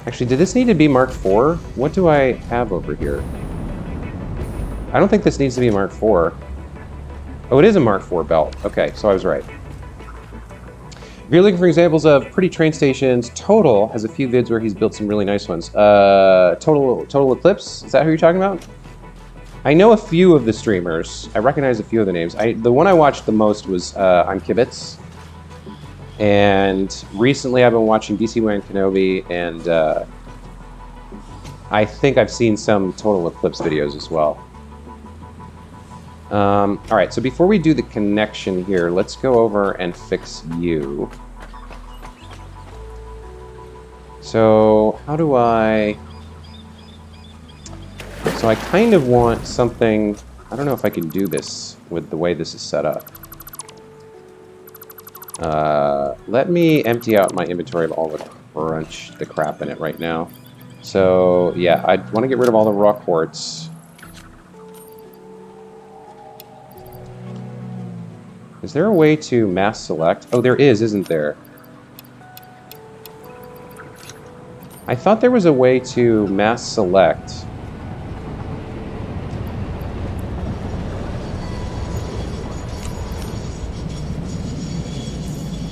Actually, did this need to be Mark IV? What do I have over here? I don't think this needs to be Mark IV. Oh, it is a Mark IV belt. Okay, so I was right. If you're looking for examples of pretty train stations, Total has a few vids where he's built some really nice ones. Total Eclipse, is that who you're talking about? I know a few of the streamers. I recognize a few of the names. The one I watched the most was I'm Kibitz. And recently I've been watching DC Wan Kenobi, and I think I've seen some Total Eclipse videos as well. All right, so before we do the connection here, let's go over and fix you. So how do I... So I kind of want something... I don't know if I can do this with the way this is set up. Let me empty out my inventory of all the crap in it right now. So yeah, I want to get rid of all the raw quartz. Is there a way to mass select? Oh, there is, isn't there? I thought there was a way to mass select.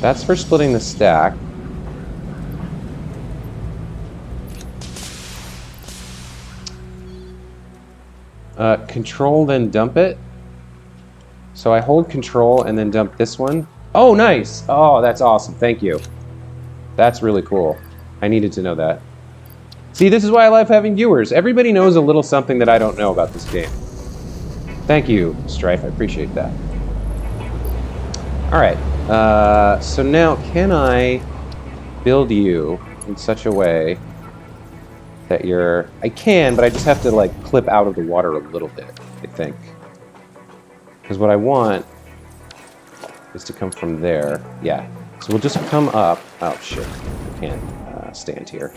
That's for splitting the stack. Control, then dump it. So I hold control and then dump this one. Oh, nice! Oh, that's awesome. Thank you. That's really cool. I needed to know that. See, this is why I love having viewers. Everybody knows a little something that I don't know about this game. Thank you, Strife. I appreciate that. All right. So now, can I build you in such a way that you're... I can, but I just have to, like, clip out of the water a little bit, I think. Because what I want is to come from there. Yeah. So we'll just come up. Oh, shit. I can't stand here.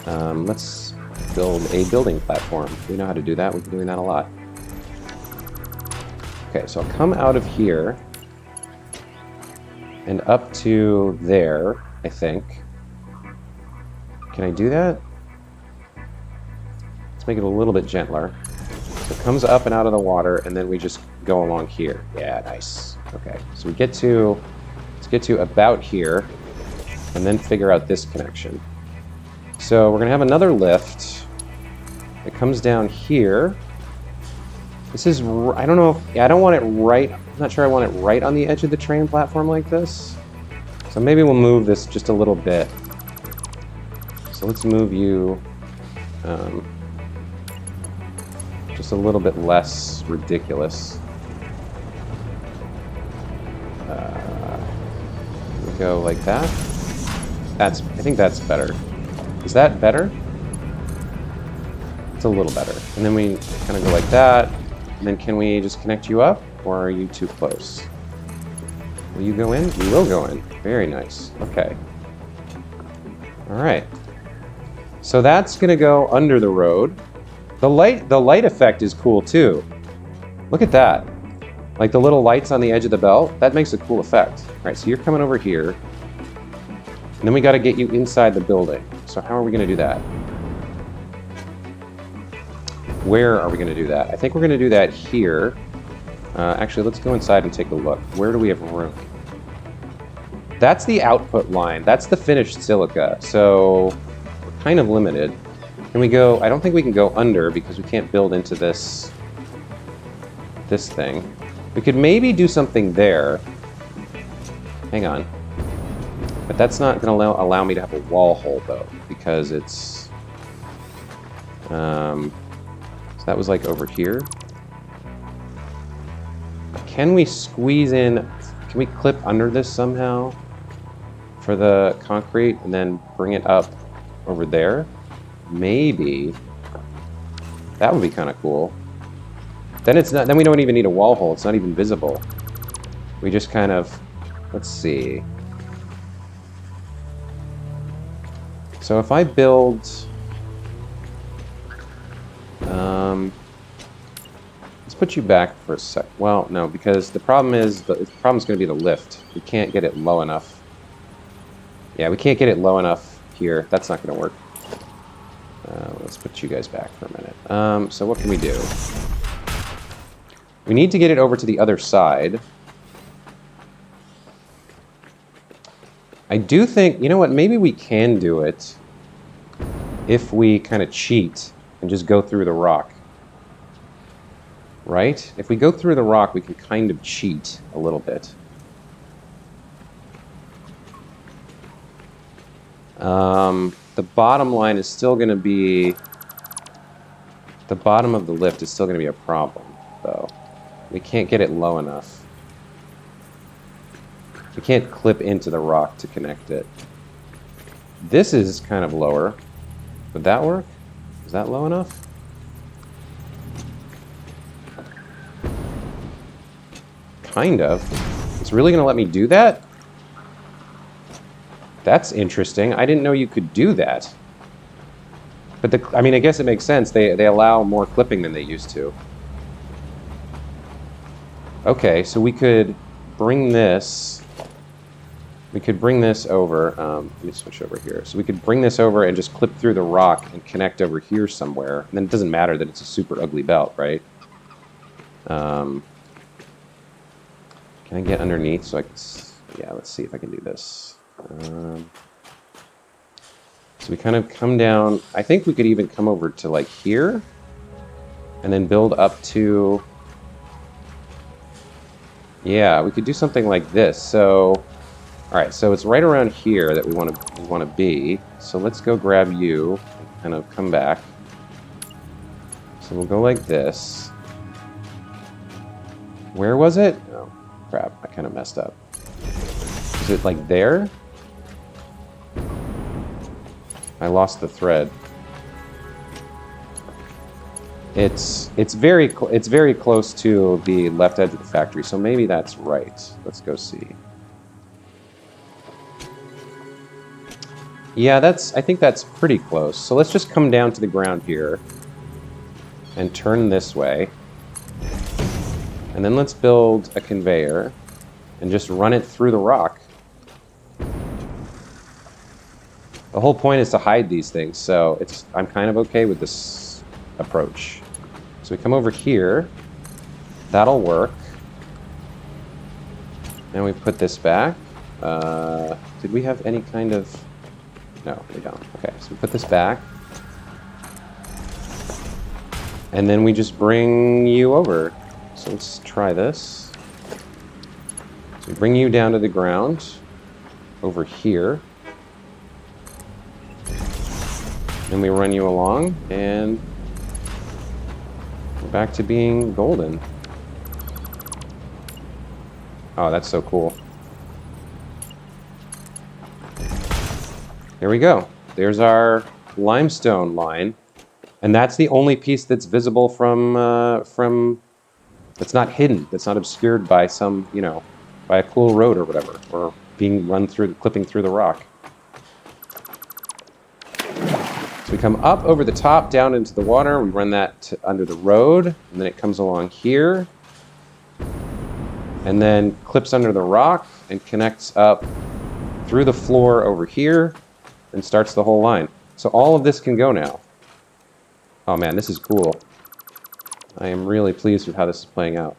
Let's build a building platform. We know how to do that. We've been doing that a lot. Okay, so I'll come out of here and up to there, I think. Can I do that? Let's make it a little bit gentler. So it comes up and out of the water, and then we just go along here. Yeah, nice. Okay, so let's get to about here. and then figure out this connection. So we're going to have another lift that comes down here. This is, I don't know if, yeah, I don't want it right, I'm not sure I want it right on the edge of the train platform like this. So maybe we'll move this just a little bit. So let's move you just a little bit less ridiculous. We go like that. I think that's better. Is that better? It's a little better. And then we kind of go like that. And then can we just connect you up, or are you too close? Will you go in? You will go in. Very nice. Okay. All right. So that's going to go under the road. The light effect is cool too. Look at that. Like the little lights on the edge of the belt, that makes a cool effect. All right, so you're coming over here. And then we got to get you inside the building. So how are we going to do that? Where are we going to do that? I think we're going to do that here. Actually, let's go inside and take a look. Where do we have room? That's the output line. That's the finished silica. So we're kind of limited. Can we go? I don't think we can go under because we can't build into this thing. We could maybe do something there. Hang on. But that's not going to allow me to have a wall hole, though, because it's... so that was like over here. Can we squeeze in... Can we clip under this somehow for the concrete and then bring it up over there? Maybe. That would be kind of cool. Then it's not. Then we don't even need a wall hole. It's not even visible. We just kind of... Let's see. So if I build... let's put you back for a sec. Well, no, because the problem is... The problem's going to be the lift. We can't get it low enough. Yeah, we can't get it low enough here. That's not going to work. Let's put you guys back for a minute. So what can we do? We need to get it over to the other side. I do think, you know what, maybe we can do it if we kind of cheat and just go through the rock. Right? If we go through the rock, we can kind of cheat a little bit. The bottom line is still going to be... The bottom of the lift is still going to be a problem, though. We can't get it low enough. We can't clip into the rock to connect it. This is kind of lower. Would that work? Is that low enough? Kind of. It's really going to let me do that? That's interesting. I didn't know you could do that. But I mean, I guess it makes sense. They allow more clipping than they used to. Okay, so we could bring this... We could bring this over. Let me switch over here. So we could bring this over and just clip through the rock and connect over here somewhere. And then it doesn't matter that it's a super ugly belt, right? Can I get underneath so I can... Yeah, let's see if I can do this. So we kind of come down. I think we could even come over to like here and then build up to... Yeah, we could do something like this. So, all right, so it's right around here that we want to be. So let's go grab you and kind of come back. So we'll go like this. Where was it? Oh, crap, I kind of messed up. Is it like there? I lost the thread. It's very close to the left edge of the factory, so maybe that's right. Let's go see. Yeah, I think that's pretty close. So let's just come down to the ground here and turn this way. And then let's build a conveyor and just run it through the rock. The whole point is to hide these things, so I'm kind of okay with this approach. So we come over here. That'll work. And we put this back. Did we have any kind of... No, we don't. Okay, so we put this back. And then we just bring you over. So let's try this. So we bring you down to the ground over here. Then we run you along, and we're back to being golden. Oh, that's so cool. There we go. There's our limestone line. And that's the only piece that's visible from that's not hidden, that's not obscured by some, you know, by a cool road or whatever, or being run through, clipping through the rock. So we come up over the top, down into the water, we run that under the road, and then it comes along here, and then clips under the rock and connects up through the floor over here, and starts the whole line. So all of this can go now. Oh man, this is cool. I am really pleased with how this is playing out.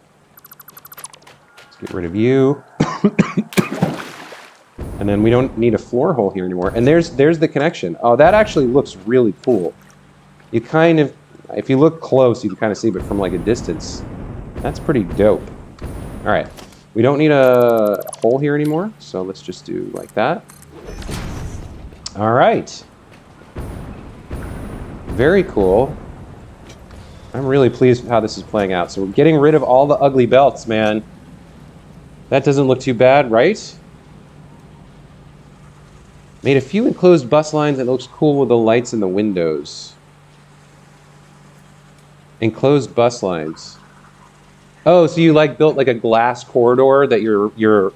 Let's get rid of you. And then we don't need a floor hole here anymore. And there's the connection. Oh, that actually looks really cool. You kind of, if you look close, you can kind of see, but from like a distance, that's pretty dope. All right, we don't need a hole here anymore, so let's just do like that. All right. Very cool. I'm really pleased with how this is playing out. So we're getting rid of all the ugly belts, man. That doesn't look too bad, right? Made a few enclosed bus lines. It looks cool with the lights in the windows. Enclosed bus lines. Oh, so you like built like a glass corridor that your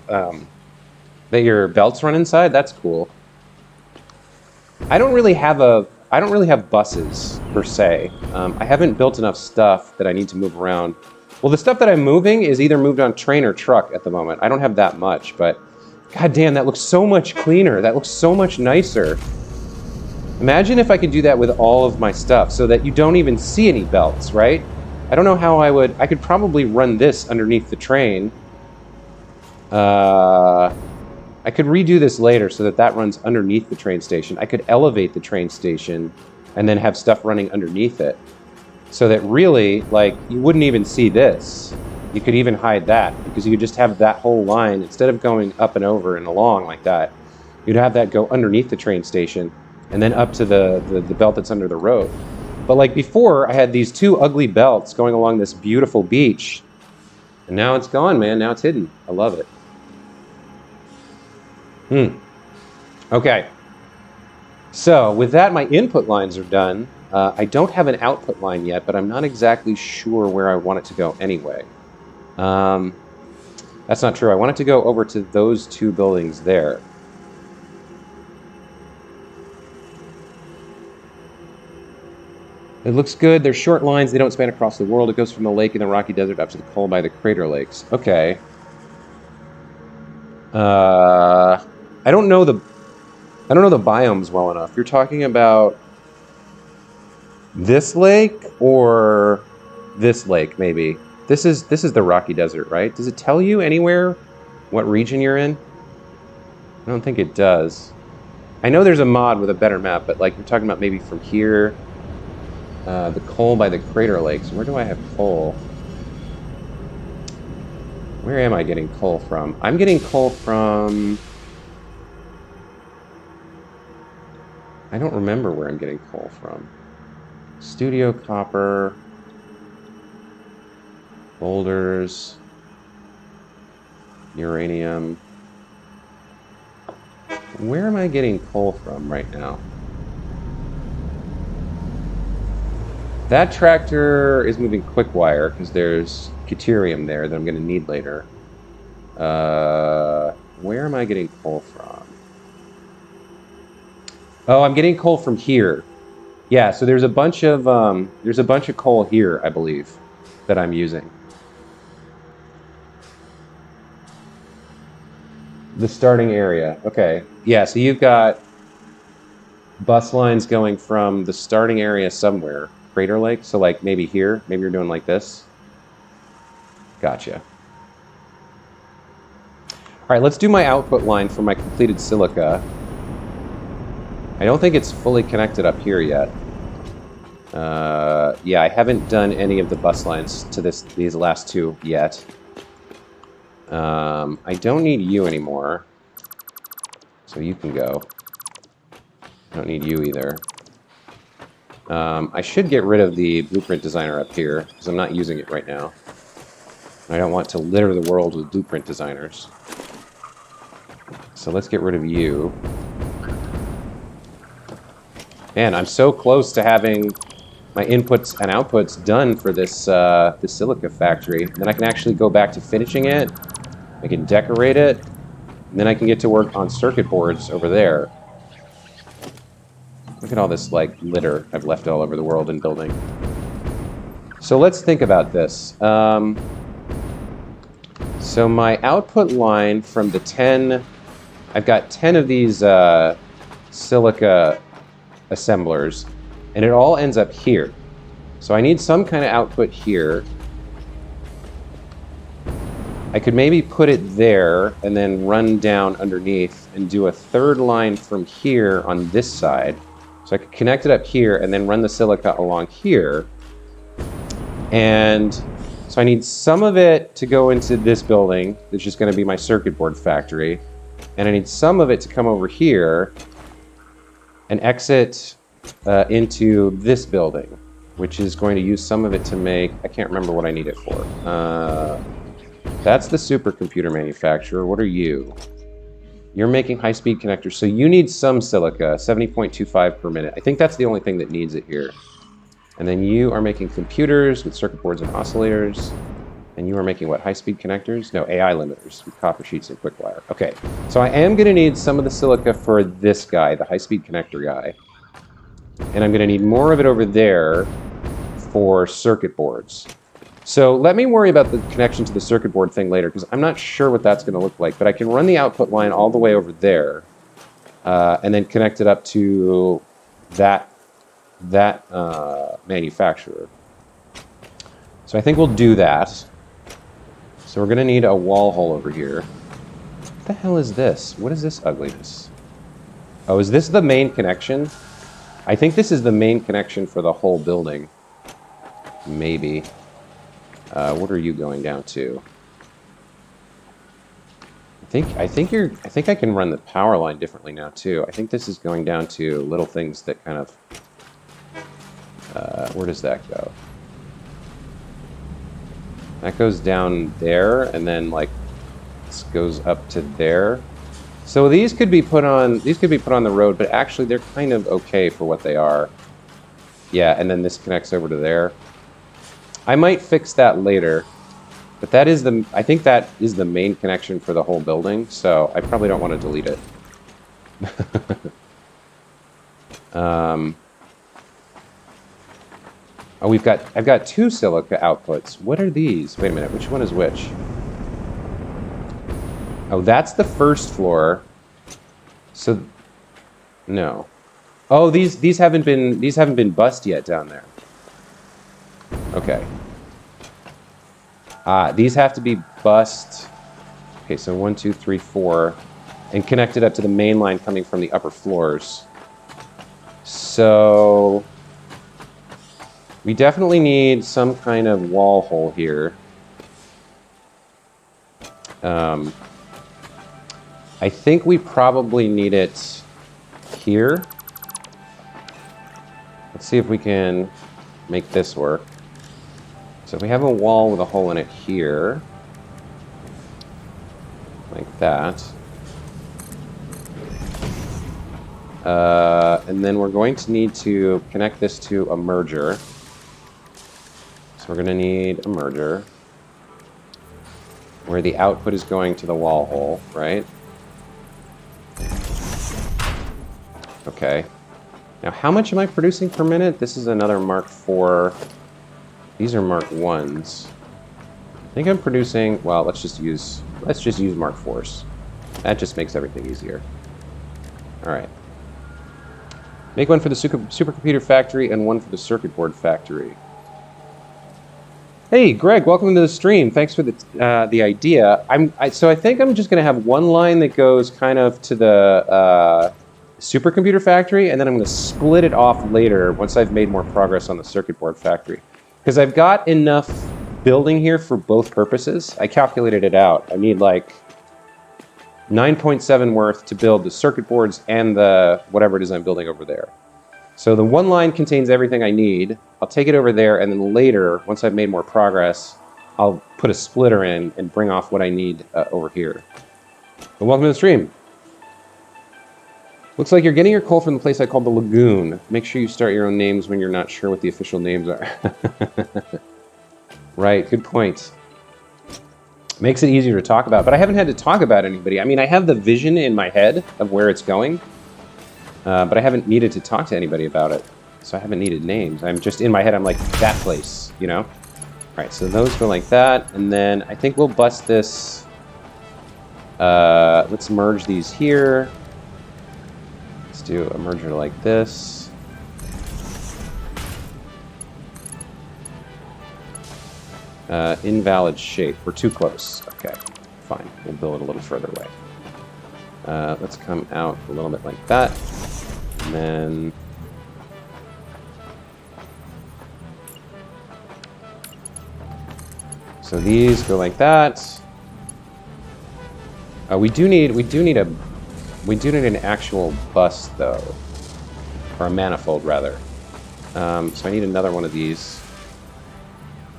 belts run inside? That's cool. I don't really have buses, per se. I haven't built enough stuff that I need to move around. Well, the stuff that I'm moving is either moved on train or truck at the moment. I don't have that much, but god damn, that looks so much cleaner. That looks so much nicer. Imagine if I could do that with all of my stuff so that you don't even see any belts, right? I don't know how I could probably run this underneath the train. I could redo this later so that runs underneath the train station. I could elevate the train station and then have stuff running underneath it. So that really, like, you wouldn't even see this. You could even hide that because you could just have that whole line, instead of going up and over and along like that, you'd have that go underneath the train station and then up to the belt that's under the road. But like before, I had these two ugly belts going along this beautiful beach. And now it's gone, man. Now it's hidden. I love it. Okay. So with that, my input lines are done. I don't have an output line yet, but I'm not exactly sure where I want it to go anyway. That's not true. I want it to go over to those two buildings there. It looks good. They're short lines. They don't span across the world. It goes from the lake in the Rocky Desert up to the coal by the Crater Lakes. Okay. I don't know the biomes well enough. You're talking about this lake or this lake, maybe. This is the Rocky Desert, right? Does it tell you anywhere what region you're in? I don't think it does. I know there's a mod with a better map, but like you're talking about maybe from here, the coal by the Crater Lakes. Where do I have coal? Where am I getting coal from? I'm getting coal from... I don't remember where I'm getting coal from. Studio copper, boulders, uranium. Where am I getting coal from right now? That tractor is moving quick wire because there's deuterium there that I'm going to need later. Where am I getting coal from? Oh, I'm getting coal from here. Yeah, so there's a bunch of coal here, I believe, that I'm using. The starting area. Okay. Yeah, so you've got bus lines going from the starting area somewhere, Crater Lake, so like maybe here, maybe you're doing like this. Gotcha. All right, let's do my output line for my completed silica. I don't think it's fully connected up here yet. Yeah, I haven't done any of the bus lines to these last two yet. I don't need you anymore, so you can go. I don't need you either. I should get rid of the blueprint designer up here, because I'm not using it right now. I don't want to litter the world with blueprint designers. So let's get rid of you. Man, I'm so close to having my inputs and outputs done for this this silica factory. Then I can actually go back to finishing it. I can decorate it. And then I can get to work on circuit boards over there. Look at all this like litter I've left all over the world in building. So let's think about this. So my output line from the 10, I've got 10 of these silica assemblers, and it all ends up here. So I need some kind of output here. I could maybe put it there and then run down underneath and do a third line from here on this side. So I could connect it up here and then run the silica along here. And so I need some of it to go into this building, which is going to be my circuit board factory. And I need some of it to come over here and exit into this building, which is going to use some of it to make, I can't remember what I need it for. That's the supercomputer manufacturer. What are you? You're making high-speed connectors, so you need some silica, 70.25 per minute. I think that's the only thing that needs it here. And then you are making computers with circuit boards and oscillators. And you are making what, high-speed connectors? No, AI limiters with copper sheets and quick wire. Okay, so I am going to need some of the silica for this guy, the high-speed connector guy. And I'm going to need more of it over there for circuit boards. So let me worry about the connection to the circuit board thing later, because I'm not sure what that's going to look like. But I can run the output line all the way over there, and then connect it up to that manufacturer. So I think we'll do that. So we're going to need a wall hole over here. What the hell is this? What is this ugliness? Oh, is this the main connection? I think this is the main connection for the whole building. Maybe. What are you going down to? I think I can run the power line differently now too. I think this is going down to little things that kind of. Where does that go? That goes down there, and then like this goes up to there. So these could be put on. These could be put on the road, but actually they're kind of okay for what they are. Yeah, and then this connects over to there. I might fix that later, but that is the. I think that is the main connection for the whole building. So I probably don't want to delete it. Oh, I've got two silica outputs. What are these? Wait a minute, which one is which? Oh, that's the first floor. So, no. Oh, these haven't been bussed yet down there. Okay. These have to be bussed. Okay, so 1, 2, 3, 4, and connected up to the main line coming from the upper floors. So we definitely need some kind of wall hole here. I think we probably need it here. Let's see if we can make this work. So if we have a wall with a hole in it here, like that. And then we're going to need to connect this to a merger. So we're going to need a merger where the output is going to the wall hole, right? Okay. Now, how much am I producing per minute? This is another Mark IV. These are Mark 1s. I think I'm producing, well, let's just use Mark 4s. That just makes everything easier. All right. Make one for the supercomputer factory and one for the circuit board factory. Hey, Greg, welcome to the stream. Thanks for the idea. So I think I'm just going to have one line that goes kind of to the supercomputer factory, and then I'm going to split it off later once I've made more progress on the circuit board factory. Because I've got enough building here for both purposes. I calculated it out. I need like 9.7 worth to build the circuit boards and the whatever it is I'm building over there. So the one line contains everything I need. I'll take it over there, and then later, once I've made more progress, I'll put a splitter in and bring off what I need over here. But welcome to the stream. Looks like you're getting your coal from the place I call the Lagoon. Make sure you start your own names when you're not sure what the official names are. Right, good point. Makes it easier to talk about, but I haven't had to talk about anybody. I mean, I have the vision in my head of where it's going. But I haven't needed to talk to anybody about it. So I haven't needed names. I'm just in my head, I'm like, that place, you know? All right, so those go like that. And then I think we'll bust this. Let's merge these here. Let's do a merger like this. Invalid shape. We're too close. Okay, fine. We'll build it a little further away. Let's come out a little bit like that. And then so these go like that. We do need an actual bus though, or a manifold rather. So I need another one of these.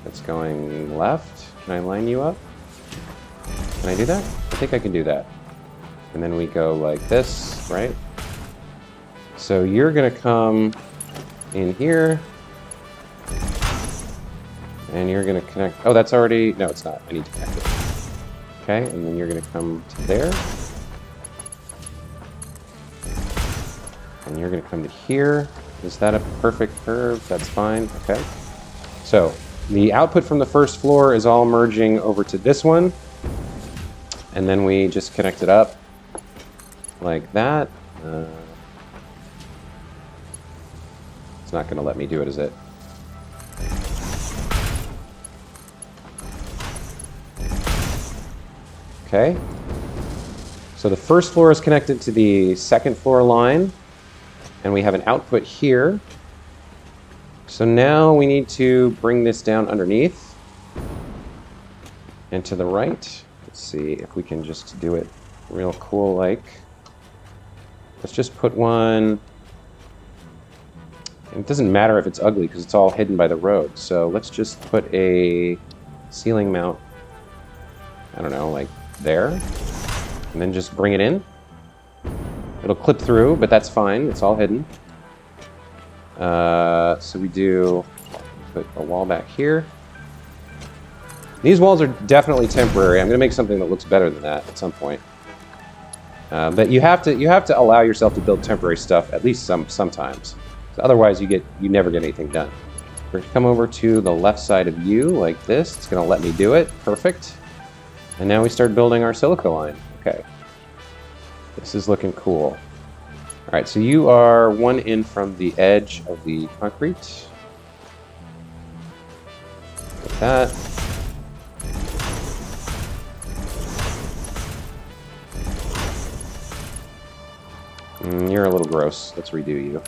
That's going left. Can I line you up? Can I do that? I think I can do that. And then we go like this, right? So you're gonna come in here, and you're gonna connect. Oh, that's already, no, it's not. I need to connect it. Okay, and then you're gonna come to there. And you're gonna come to here. Is that a perfect curve? That's fine, okay. So the output from the first floor is all merging over to this one. And then we just connect it up like that. It's not going to let me do it, is it? Okay. So the first floor is connected to the second floor line, and we have an output here. So now we need to bring this down underneath and to the right. Let's see if we can just do it real cool like. Let's just put one. It doesn't matter if it's ugly because it's all hidden by the road. So let's just put a ceiling mount, I don't know, like there. And then just bring it in. It'll clip through, but that's fine. It's all hidden. So we do put a wall back here. These walls are definitely temporary. I'm going to make something that looks better than that at some point. But you have to allow yourself to build temporary stuff at least sometimes. Otherwise, you never get anything done. We're gonna come over to the left side of you like this. It's gonna let me do it. Perfect. And now we start building our silica line. Okay. This is looking cool. All right, so you are one in from the edge of the concrete. Like that. You're a little gross. Let's redo you.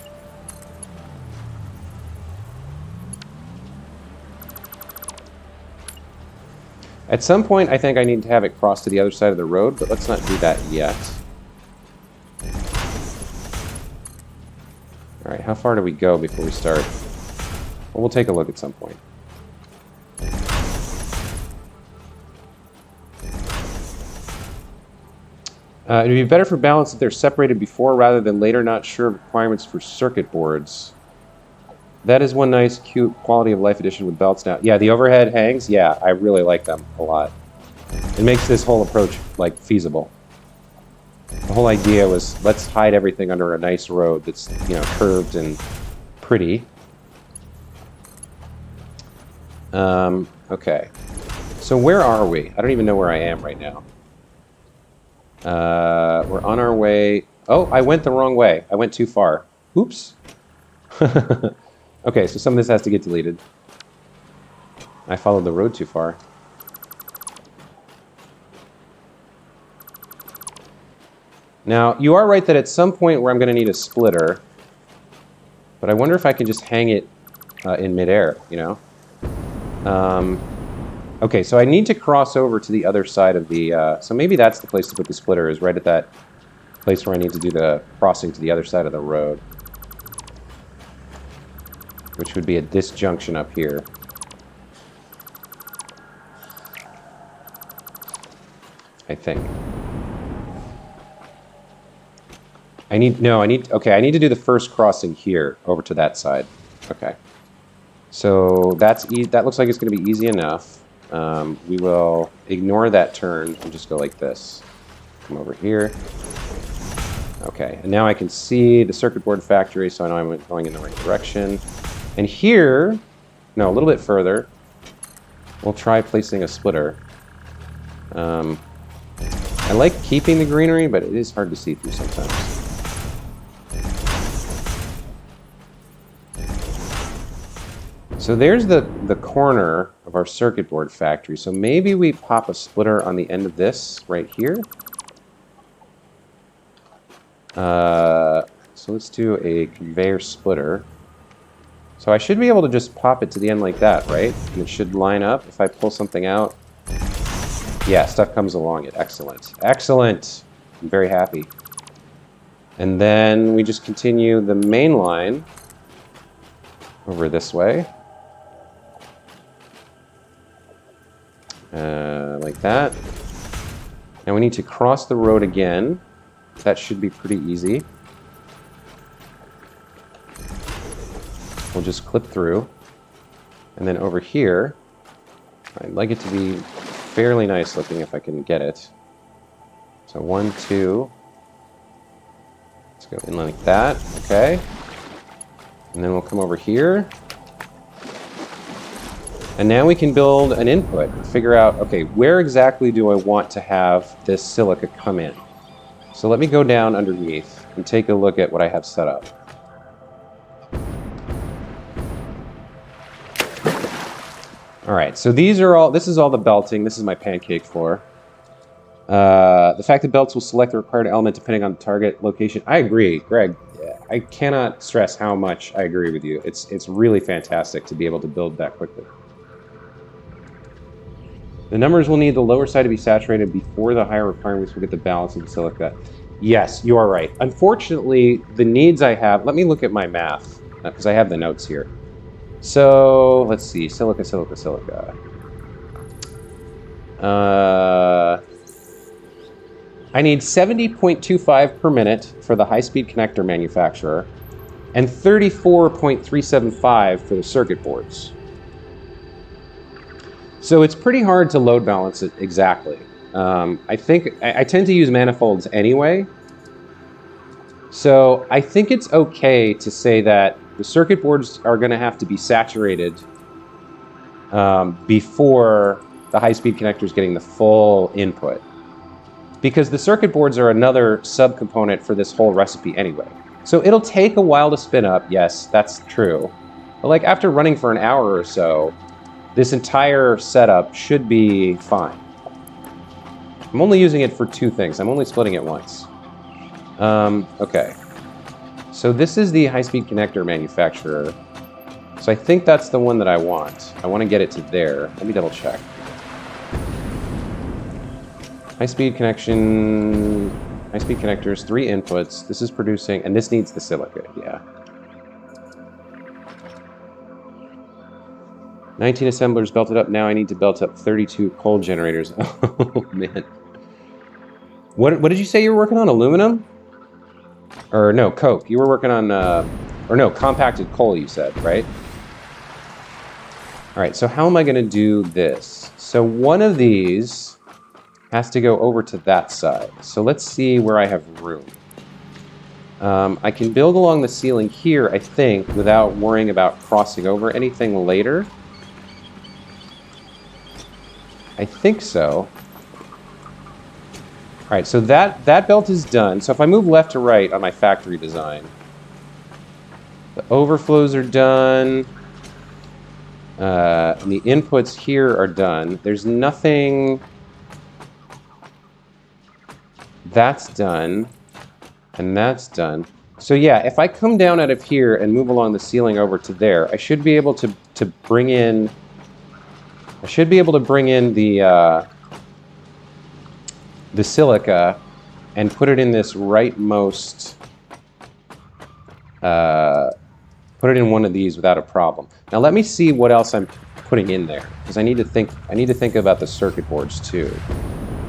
At some point, I think I need to have it cross to the other side of the road, but let's not do that yet. All right, how far do we go before we start? Well, we'll take a look at some point. It'd be better for balance if they're separated before rather than later. Not sure of requirements for circuit boards. That is one nice, cute quality of life addition with belts now. Yeah, the overhead hangs. Yeah, I really like them a lot. It makes this whole approach like feasible. The whole idea was let's hide everything under a nice road that's, you know, curved and pretty. Okay. So where are we? I don't even know where I am right now. We're on our way. Oh, I went the wrong way. I went too far. Oops. Okay, so some of this has to get deleted. I followed the road too far. Now, you are right that at some point where I'm going to need a splitter, but I wonder if I can just hang it in midair, you know? Okay, so I need to cross over to the other side of the... so maybe that's the place to put the splitter, is right at that place where I need to do the crossing to the other side of the road. Which would be at this junction up here. I think. I need to do the first crossing here, over to that side. Okay. So that looks like it's going to be easy enough. We will ignore that turn and just go like this. Come over here. Okay, and now I can see the circuit board factory, so I know I'm going in the right direction. And here, no, a little bit further, we'll try placing a splitter. I like keeping the greenery, but it is hard to see through sometimes. So there's the corner of our circuit board factory. So maybe we pop a splitter on the end of this right here. So let's do a conveyor splitter. So I should be able to just pop it to the end like that, right? And it should line up if I pull something out. Yeah, stuff comes along it. Excellent. Excellent. I'm very happy. And then we just continue the main line over this way. Like that. And we need to cross the road again. That should be pretty easy. We'll just clip through. And then over here, I'd like it to be fairly nice looking if I can get it. So 1, 2. Let's go in like that. Okay. And then we'll come over here. And now we can build an input and figure out, okay, where exactly do I want to have this silica come in? So let me go down underneath and take a look at what I have set up. All right, so this is all the belting. This is my pancake floor. The fact that belts will select the required element depending on the target location. I agree, Greg. I cannot stress how much I agree with you. It's really fantastic to be able to build that quickly. The numbers will need the lower side to be saturated before the higher requirements will get the balance of the silica. Yes, you are right. Unfortunately, the needs I have... Let me look at my math, because I have the notes here. So, let's see. Silica, silica, silica. I need 70.25 per minute for the high-speed connector manufacturer and 34.375 for the circuit boards. So it's pretty hard to load balance it exactly. I tend to use manifolds anyway. So I think it's okay to say that the circuit boards are going to have to be saturated before the high-speed connector is getting the full input. Because the circuit boards are another subcomponent for this whole recipe anyway. So it'll take a while to spin up, yes, that's true. But like after running for an hour or so, this entire setup should be fine. I'm only using it for 2 things. I'm only splitting it once. Okay. So this is the high-speed connector manufacturer. So I think that's the one that I want. I want to get it to there. Let me double check. High-speed connection, high-speed connectors, 3 inputs. This is producing, and this needs the silica, yeah. 19 assemblers belted up. Now I need to belt up 32 coal generators. Oh, man. What did you say you were working on? Aluminum? Or no, coke. You were working on, or no, compacted coal, you said, right? All right, so how am I going to do this? So one of these has to go over to that side. So let's see where I have room. I can build along the ceiling here, I think, without worrying about crossing over anything later. I think so. All right, so that belt is done. So if I move left to right on my factory design, the overflows are done. And the inputs here are done. There's nothing... That's done. And that's done. So yeah, if I come down out of here and move along the ceiling over to there, I should be able to bring in... I should be able to bring in the silica and put it in this rightmost... put it in one of these without a problem. Now let me see what else I'm putting in there, because I need to think about the circuit boards too.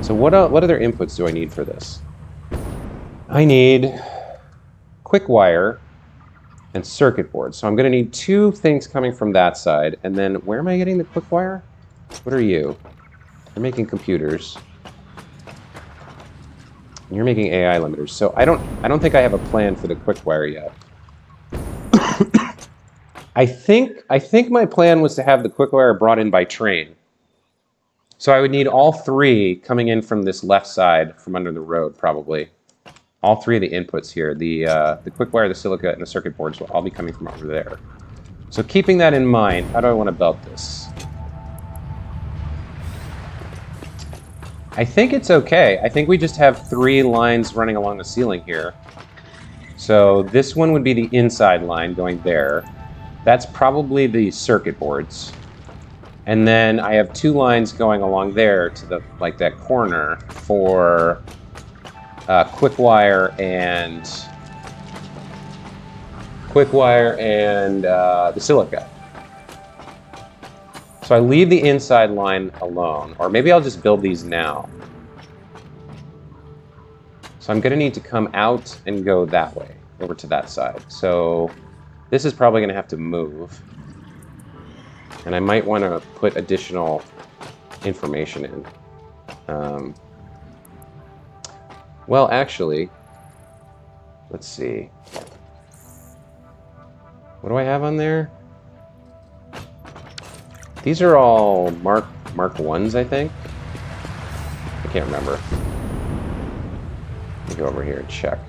So what other inputs do I need for this? I need quick wire and circuit boards. So I'm going to need two things coming from that side, and then where am I getting the quick wire? What are you? You're making computers. You're making AI limiters. So I don't think I have a plan for the quick wire yet. I think my plan was to have the quick wire brought in by train. So I would need all three coming in from this left side from under the road, probably. All three of the inputs here, the quick wire, the silica, and the circuit boards will all be coming from over there. So keeping that in mind, how do I want to belt this? I think it's okay. I think we just have 3 lines running along the ceiling here. So this one would be the inside line going there. That's probably the circuit boards. And then I have 2 lines going along there to the that corner for quick wire and the silica. So I leave the inside line alone, or maybe I'll just build these now. So I'm going to need to come out and go that way, over to that side. So this is probably going to have to move. And I might want to put additional information in. Well, actually, let's see. What do I have on there? These are all Mark 1s, I think. I can't remember. Let me go over here and check.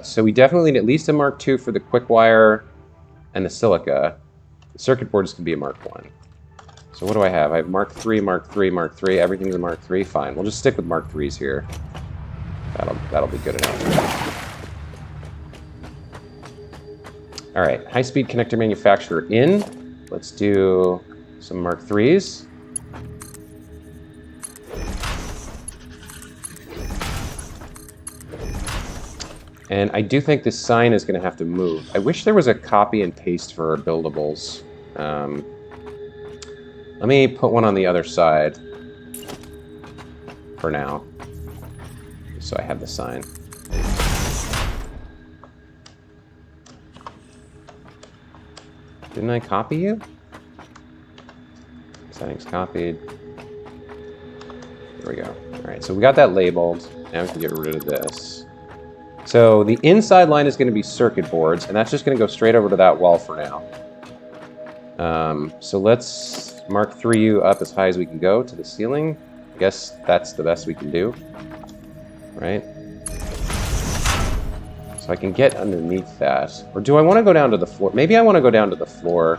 So we definitely need at least a Mark 2 for the quick wire and the silica. The circuit boards can be a Mark 1. So what do I have? I have Mark 3, Mark 3, Mark 3. Everything's a Mark 3. Fine. We'll just stick with Mark 3s here. That'll be good enough. All right. High-speed connector manufacturer in. Let's do some Mark 3s. And I do think this sign is going to have to move. I wish there was a copy and paste for our buildables. Let me put one on the other side for now, so I have the sign. Didn't I copy you? Settings copied. There we go. All right, so we got that labeled. Now we can get rid of this. So the inside line is going to be circuit boards, and that's just going to go straight over to that wall for now. So let's Mark 3 you up as high as we can go to the ceiling. I guess that's the best we can do, right? So I can get underneath that. Or do I want to go down to the floor? Maybe I want to go down to the floor,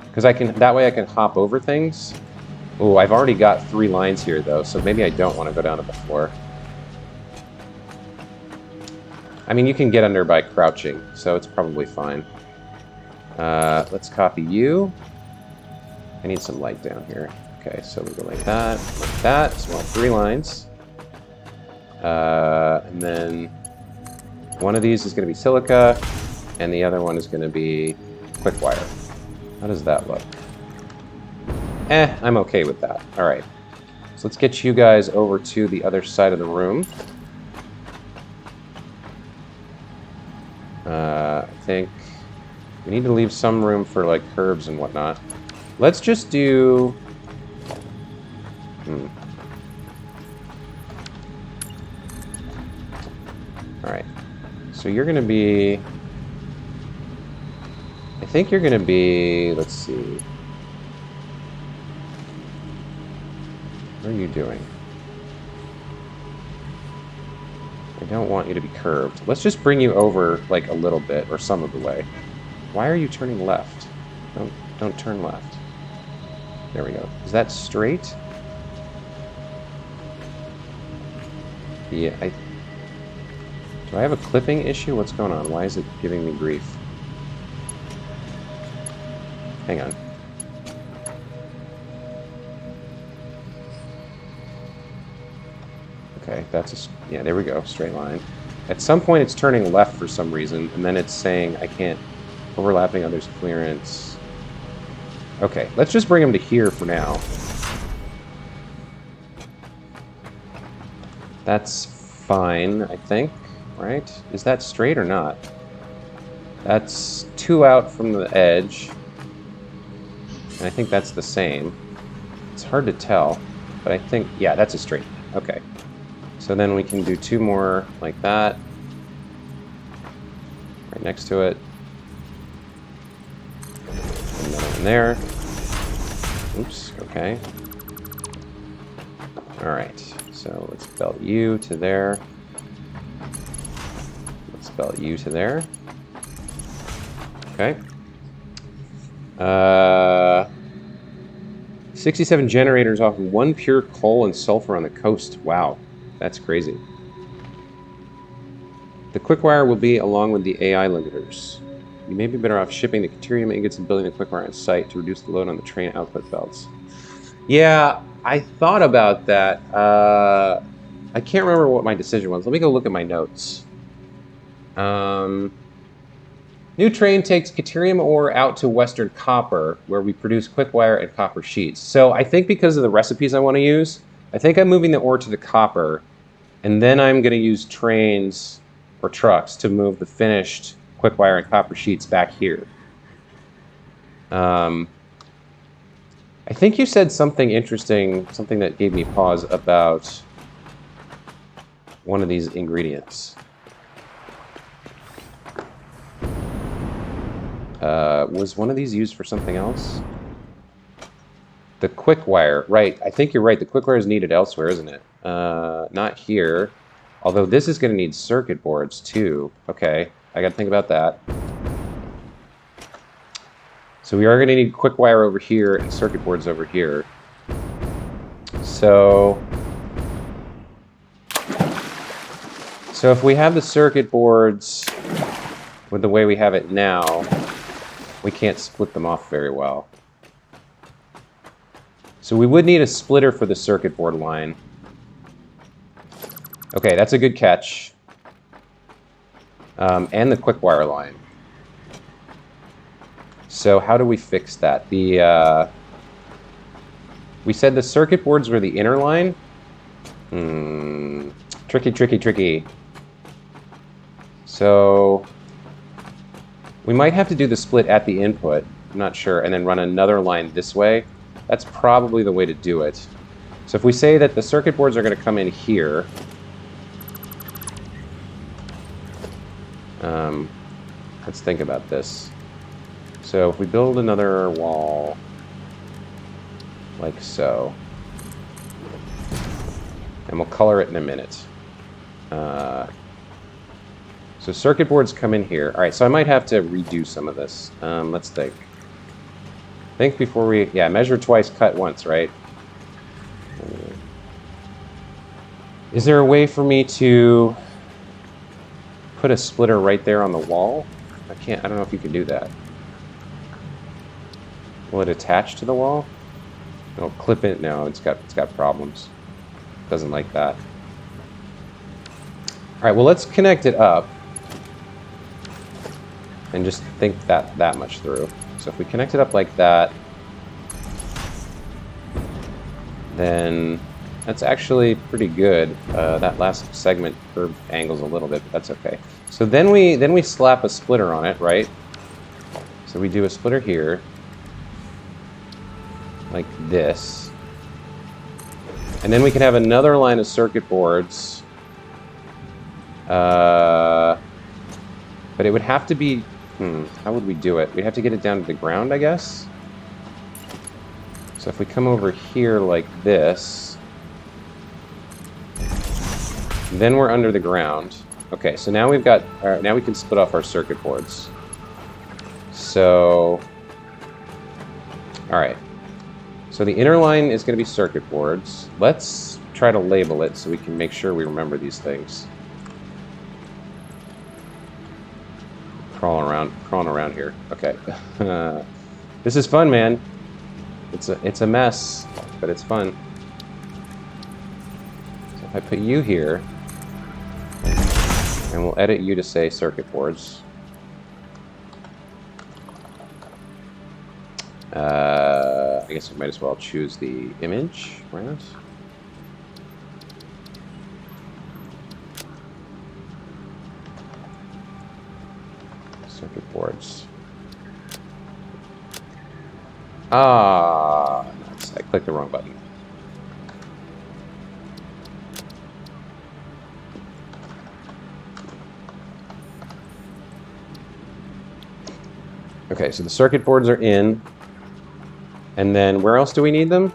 because that way I can hop over things. Oh, I've already got 3 lines here though, so maybe I don't want to go down to the floor. I mean, you can get under by crouching, so it's probably fine. Let's copy you. I need some light down here. Okay, so we go like that, so we'll have 3 lines. And then one of these is going to be silica, and the other one is going to be quick wire. How does that look? I'm okay with that. All right, so let's get you guys over to the other side of the room. I think we need to leave some room for like curbs and whatnot. Let's just do... Alright. So you're going to be... I think you're going to be... Let's see. What are you doing? I don't want you to be curved. Let's just bring you over, like, a little bit, or some of the way. Why are you turning left? Don't turn left. There we go. Is that straight? Yeah, do I have a clipping issue? What's going on? Why is it giving me grief? Hang on. Okay, yeah, there we go, straight line. At some point it's turning left for some reason, and then it's saying I can't overlapping others clearance. Okay, let's just bring them to here for now. That's fine, I think, right? Is that straight or not? That's 2 out from the edge. And I think that's the same. It's hard to tell, but I think, yeah, that's a straight. Okay. So then we can do 2 more like that. Right next to it. Another one there. Oops, okay. Alright, so let's belt you to there. Let's belt you to there. Okay. 67 generators off 1 pure coal and sulfur on the coast. Wow, that's crazy. The quickwire will be along with the AI limiters. You may be better off shipping the deuterium ingots and building the quickwire on site to reduce the load on the train output belts. Yeah, I thought about that. I can't remember what my decision was. Let me go look at my notes. New train takes deuterium ore out to Western Copper, where we produce quickwire and copper sheets. So I think because of the recipes I want to use, I think I'm moving the ore to the copper, and then I'm going to use trains or trucks to move the finished quickwire and copper sheets back here. I think you said something interesting, something that gave me pause about one of these ingredients. Was one of these used for something else? The quickwire, right. I think you're right. The quickwire is needed elsewhere, isn't it? Not here. Although this is going to need circuit boards, too. Okay, I got to think about that. So we are going to need quickwire over here and circuit boards over here. So if we have the circuit boards with the way we have it now, we can't split them off very well. So we would need a splitter for the circuit board line. Okay, that's a good catch. And the quickwire line. So how do we fix that? We said the circuit boards were the inner line. Tricky, tricky, tricky. So we might have to do the split at the input. I'm not sure. And then run another line this way. That's probably the way to do it. So if we say that the circuit boards are going to come in here. Let's think about this. So if we build another wall like so, and we'll color it in a minute. So circuit boards come in here. All right, so I might have to redo some of this. Let's think. Think before we, yeah, measure twice, cut once, right? Is there a way for me to put a splitter right there on the wall? I don't know if you can do that. Will it attach to the wall? It'll clip it. No, it's got problems. Doesn't like that. All right, well, let's connect it up and just think that much through. So if we connect it up like that, then that's actually pretty good. That last segment curved angles a little bit, but that's okay. So then we slap a splitter on it, right? So we do a splitter here, like this. And then we can have another line of circuit boards. But it would have to be, how would we do it? We'd have to get it down to the ground, I guess. So if we come over here like this, Then we're under the ground. Okay, so now we've got... now we can split off our circuit boards. So... Alright. So the inner line is going to be circuit boards. Let's try to label it so we can make sure we remember these things. Crawling around here. Okay. This is fun, man. It's a mess, but it's fun. So if I put you here, and we'll edit you to say circuit boards. I guess we might as well choose the image, right? Circuit boards. Ah, nice. I clicked the wrong button. Okay, so the circuit boards are in. And then where else do we need them?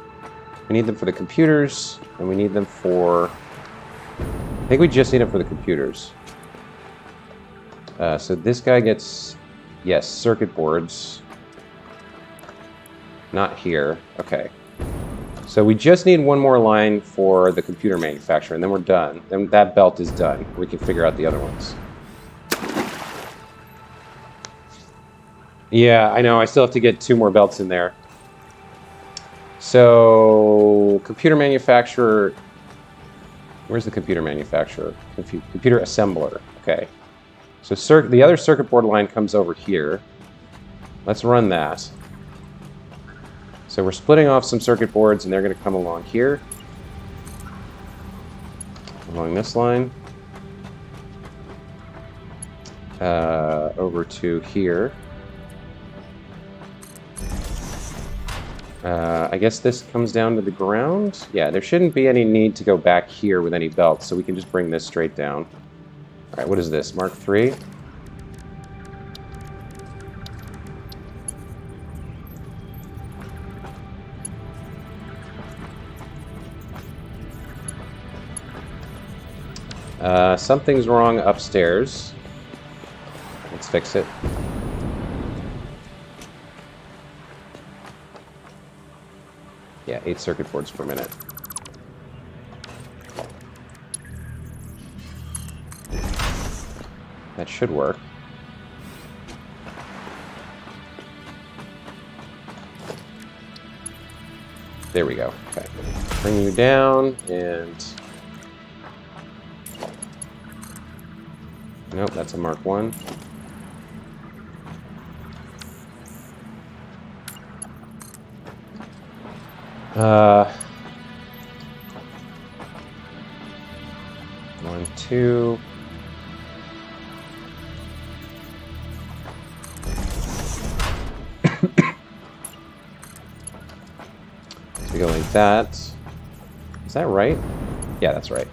We need them for the computers, and we need them for... I think we just need them for the computers. So this guy gets, yes, circuit boards. Not here. Okay. So we just need one more line for the computer manufacturer, and then we're done. Then that belt is done. We can figure out the other ones. Yeah, I know. I still have to get 2 more belts in there. So, computer manufacturer... Where's the computer manufacturer? Computer assembler. Okay. So the other circuit board line comes over here. Let's run that. So we're splitting off some circuit boards, and they're going to come along here. Along this line. Over to here. I guess this comes down to the ground. Yeah, there shouldn't be any need to go back here with any belts, so we can just bring this straight down. All right, what is this? Mark III? Something's wrong upstairs. Let's fix it. Yeah, 8 circuit boards per minute. That should work. There we go. Okay. Bring you down, and... Nope, that's a Mark I. One, two. So we go like that. Is that right? Yeah, that's right.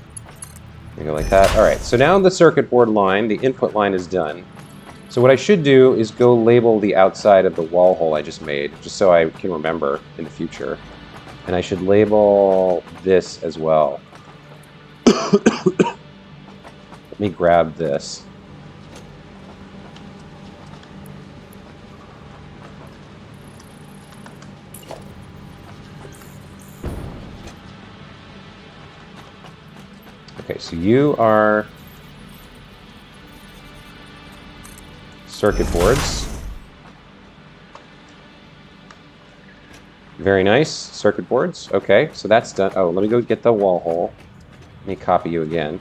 We go like that. All right, so now the circuit board line, the input line is done. So what I should do is go label the outside of the wall hole I just made, just so I can remember in the future. And I should label this as well. Let me grab this. Okay, so you are circuit boards. Very nice. Circuit boards. Okay, so that's done. Oh, let me go get the wall hole. Let me copy you again.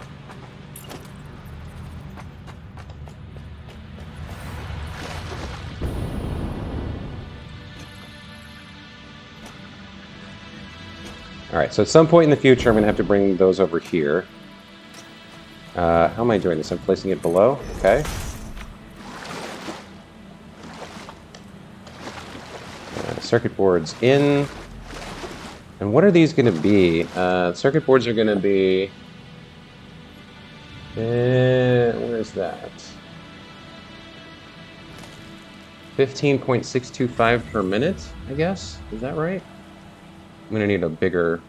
All right, so at some point in the future, I'm going to have to bring those over here. How am I doing this? I'm placing it below. Okay. Circuit boards in. And what are these going to be? Circuit boards are going to be... where is that? 15.625 per minute, I guess? Is that right? I'm going to need a bigger...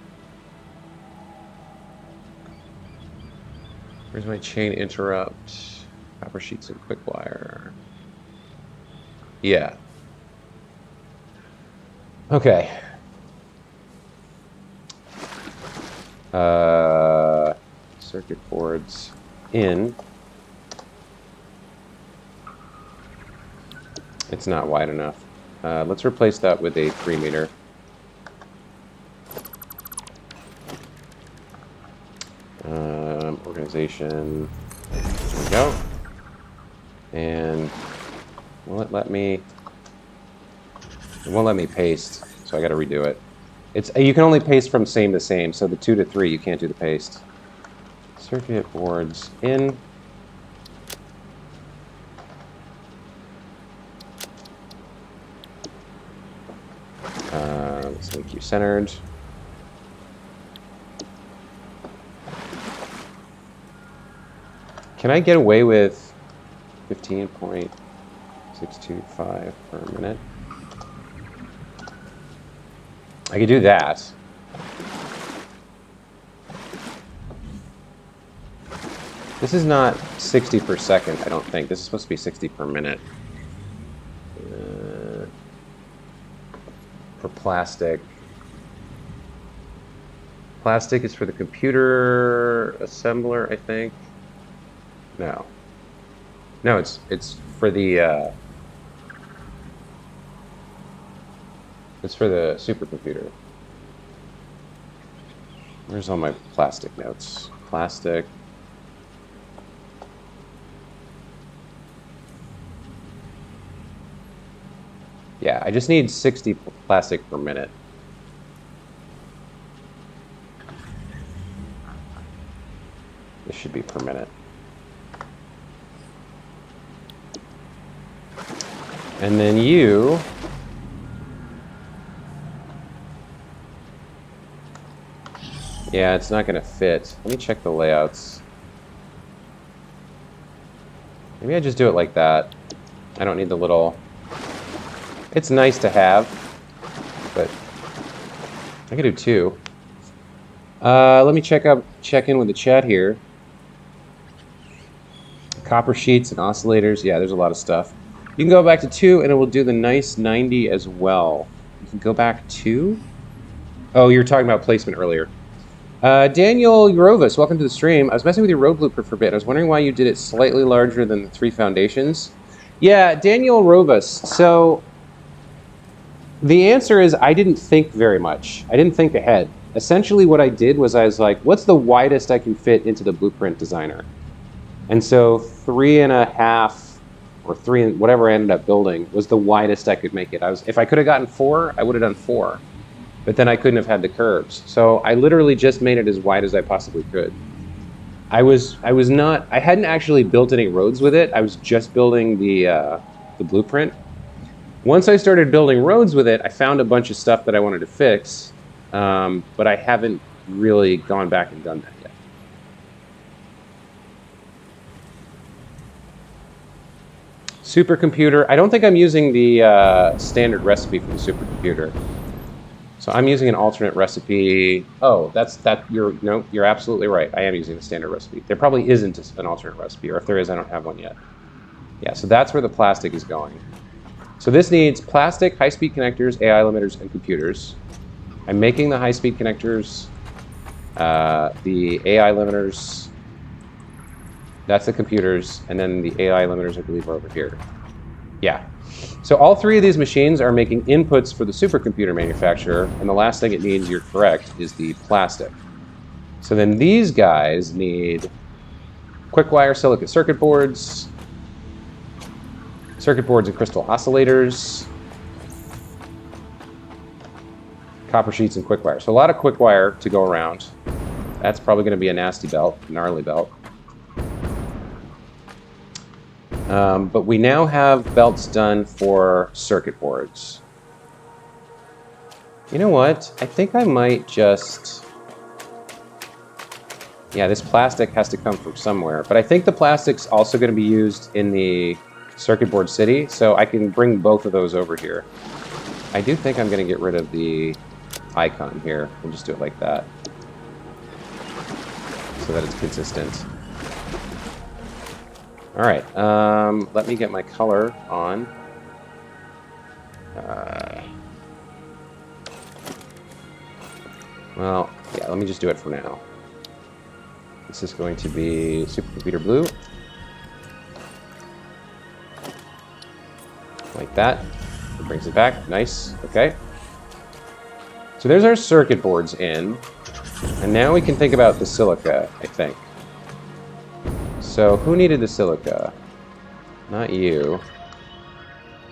Where's my chain interrupt? Copper sheets and quick wire. Yeah. Okay. Circuit boards in. It's not wide enough. Let's replace that with a 3 meter. Organization. There we go. And will it let me? It won't let me paste, so I got to redo it. You can only paste from same to same, so the 2 to 3 you can't do the paste. Circuit boards in. Let's make you centered. Can I get away with 15.625 per minute? I could do that. This is not 60 per second, I don't think. This is supposed to be 60 per minute. For plastic. Plastic is for the computer assembler, I think. No. No, it's for the it's for the supercomputer. Where's all my plastic notes? Plastic. Yeah, I just need 60 plastic per minute. This should be per minute. And then you... Yeah, it's not going to fit. Let me check the layouts. Maybe I just do it like that. I don't need the little... It's nice to have, but I could do 2. Let me check in with the chat here. Copper sheets and oscillators. Yeah, there's a lot of stuff. You can go back to 2, and it will do the nice 90 as well. You can go back 2? Oh, you were talking about placement earlier. Daniel Eurovas, welcome to the stream. I was messing with your road blueprint for a bit. I was wondering why you did it slightly larger than the 3 foundations. Yeah, Daniel Eurovas. So the answer is I didn't think very much. I didn't think ahead. Essentially what I did was I was like, what's the widest I can fit into the blueprint designer? And so 3.5 or 3, whatever I ended up building, was the widest I could make it. If I could have gotten 4, I would have done 4. But then I couldn't have had the curves. So I literally just made it as wide as I possibly could. I hadn't actually built any roads with it. I was just building the blueprint. Once I started building roads with it, I found a bunch of stuff that I wanted to fix, but I haven't really gone back and done that yet. Supercomputer, I don't think I'm using the standard recipe from the supercomputer. So I'm using an alternate recipe. Oh, you're absolutely right. I am using the standard recipe. There probably isn't an alternate recipe, or if there is, I don't have one yet. Yeah, so that's where the plastic is going. So this needs plastic, high-speed connectors, AI limiters, and computers. I'm making the high-speed connectors, the AI limiters, that's the computers, and then the AI limiters, I believe, are over here. Yeah. So all 3 of these machines are making inputs for the supercomputer manufacturer, and the last thing it needs, you're correct, is the plastic. So then these guys need quick wire silicate circuit boards and crystal oscillators, copper sheets and quick wire. So a lot of quick wire to go around. That's probably going to be a nasty belt, gnarly belt. But we now have belts done for circuit boards. You know what? I think I might just... Yeah, this plastic has to come from somewhere. But I think the plastic's also going to be used in the circuit board city, so I can bring both of those over here. I do think I'm going to get rid of the icon here. We'll just do it like that, so that it's consistent. All right, let me get my color on. Well, yeah, let me just do it for now. This is going to be supercomputer blue. Like that. It brings it back. Nice. Okay. So there's our circuit boards in. And now we can think about the silica, I think. So who needed the silica? Not you.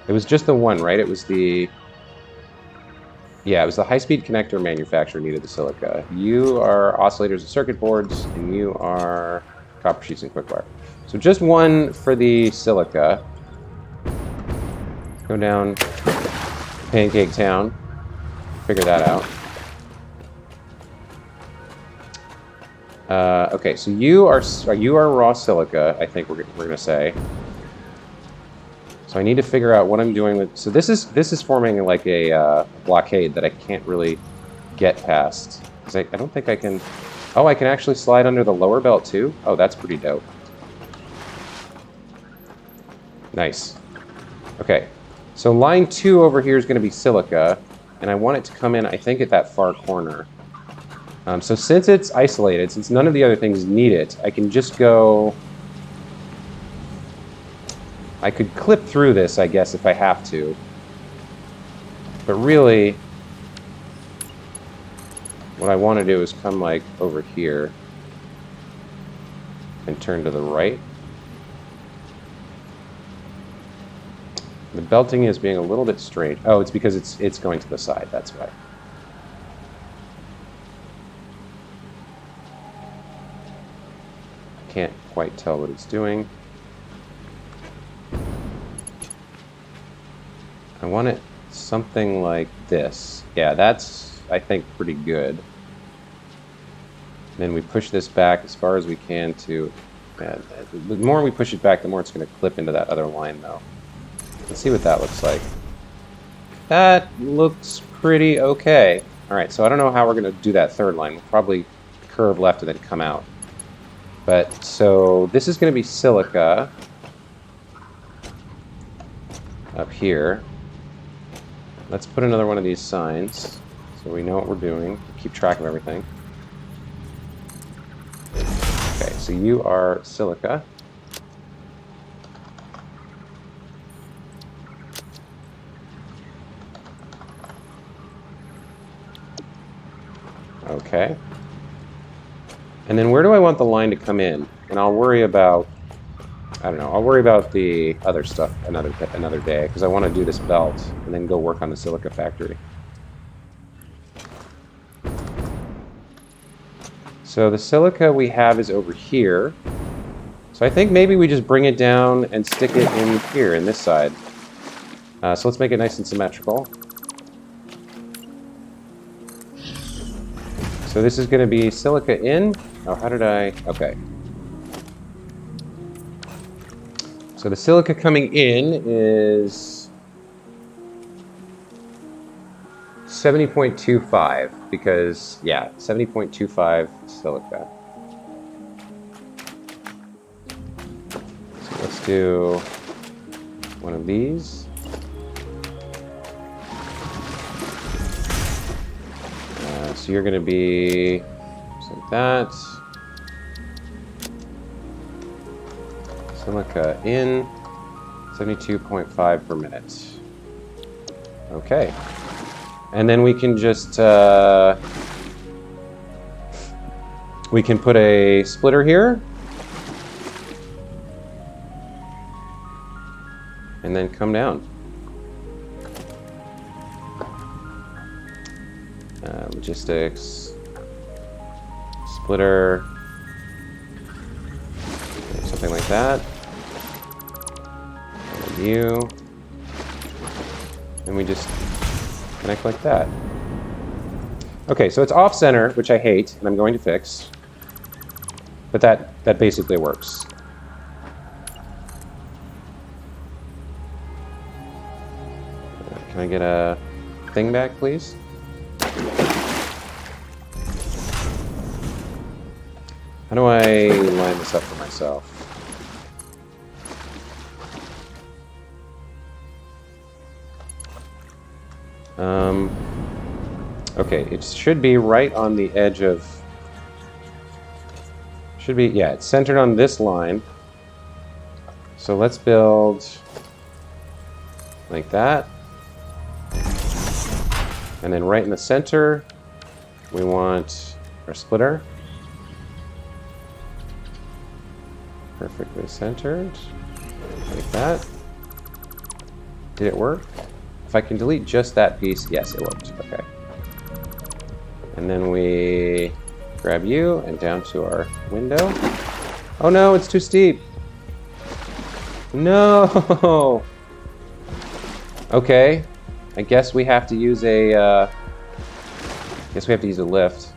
It was just the one, right? It was the... Yeah, it was the high-speed connector manufacturer needed the silica. You are oscillators and circuit boards, and you are copper sheets and quickwire. So just one for the silica. Go down Pancake Town. Figure that out. Okay, so you are raw silica, I think we're gonna say. So I need to figure out what I'm doing with. So this is forming like a blockade that I can't really get past because I don't think I can. Oh, I can actually slide under the lower belt too. Oh, that's pretty dope. Nice. Okay, so line 2 over here is going to be silica, and I want it to come in, I think, at that far corner. So since it's isolated, since none of the other things need it, I can just go... I could clip through this, I guess, if I have to. But really, what I want to do is come, like, over here and turn to the right. The belting is being a little bit strange. Oh, it's because it's going to the side, that's why. Can't quite tell what it's doing. I want it something like this. Yeah, that's, I think, pretty good. Then we push this back as far as we can to... the more we push it back, the more it's going to clip into that other line, though. Let's see what that looks like. That looks pretty okay. All right, so I don't know how we're going to do that third line. We'll probably curve left and then come out. But, so this is going to be silica up here. Let's put another one of these signs so we know what we're doing. Keep track of everything. Okay, so you are silica. Okay. And then where do I want the line to come in? And I'll worry about, I don't know, I'll worry about the other stuff another day, because I want to do this belt and then go work on the silica factory. So the silica we have is over here. So I think maybe we just bring it down and stick it in here, in this side. So let's make it nice and symmetrical. So this is going to be silica in. Oh, how did I... Okay. So the silica coming in is 70.25 because, yeah, 70.25 silica. So let's do one of these. So you're going to be just like that. Silica in 72.5 per minute. Okay. And then we can just we can put a splitter here. And then come down. Logistics, splitter, something like that. And you, and we just connect like that. Okay, so it's off center, which I hate, and I'm going to fix. But that basically works. Can I get a thing back, please? How do I line this up for myself? Okay, it should be right on the edge of... Should be, yeah, it's centered on this line. So let's build like that. And then right in the center, we want our splitter. Perfectly centered. Like that. Did it work? If I can delete just that piece, yes, it worked. Okay. And then we grab you and down to our window. Oh no, it's too steep. No. Okay. I guess we have to use a. Guess we have to use a lift.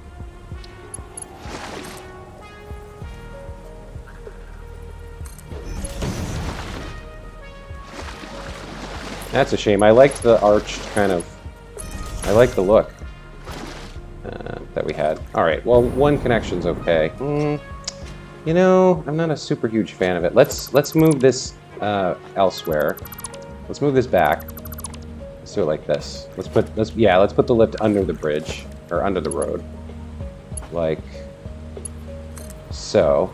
That's a shame. I liked the arched kind of... I like the look that we had. Alright, well, one connection's okay. You know, I'm not a super huge fan of it. Let's move this elsewhere. Let's move this back. Let's do it like this. Let's put the lift under the bridge, or under the road. Like so.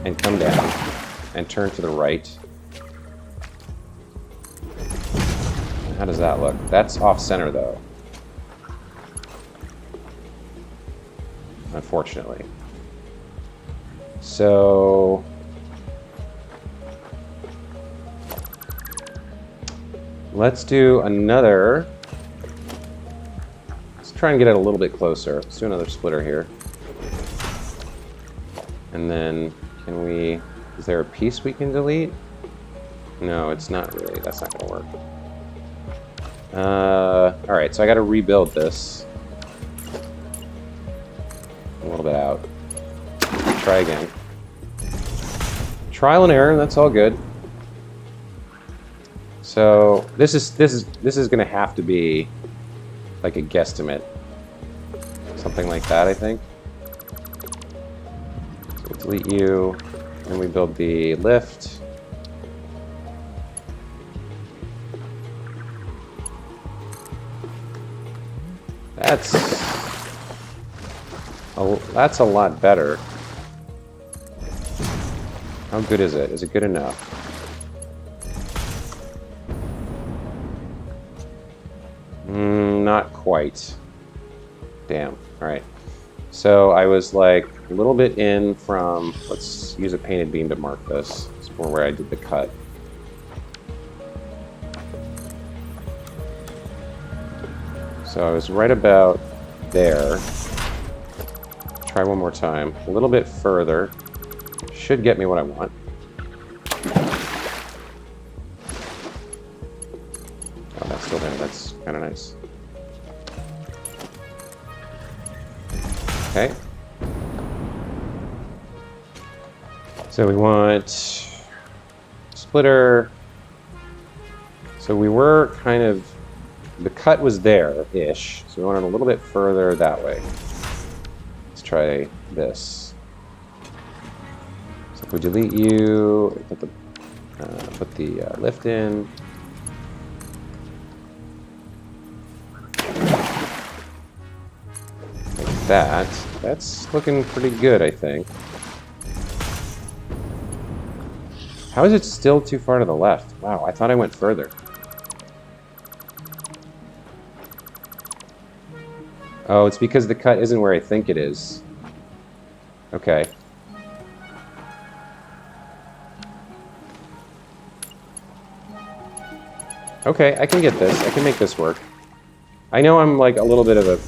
And come down. And turn to the right. How does that look? That's off-center, though. Unfortunately. So... let's do another... Let's try and get it a little bit closer. Let's do another splitter here. And then, can we... Is there a piece we can delete? No, it's not really. That's not going to work. Alright, so I gotta rebuild this. A little bit out. Try again. Trial and error, that's all good. So this is gonna have to be like a guesstimate. Something like that, I think. So we'll delete you, and we build the lift. That's a lot better. How good is it? Is it good enough? Not quite. Damn. Alright. So I was like a little bit in from... Let's use a painted beam to mark this. It's more where I did the cut. So I was right about there. Try one more time. A little bit further. Should get me what I want. Oh, that's still there. That's kind of nice. Okay. So we want splitter. So we were kind of... The cut was there-ish, so we want it a little bit further that way. Let's try this. So if we delete you, put the lift in. Like that. That's looking pretty good, I think. How is it still too far to the left? Wow, I thought I went further. Oh, it's because the cut isn't where I think it is. Okay. Okay, I can get this. I can make this work. I know I'm like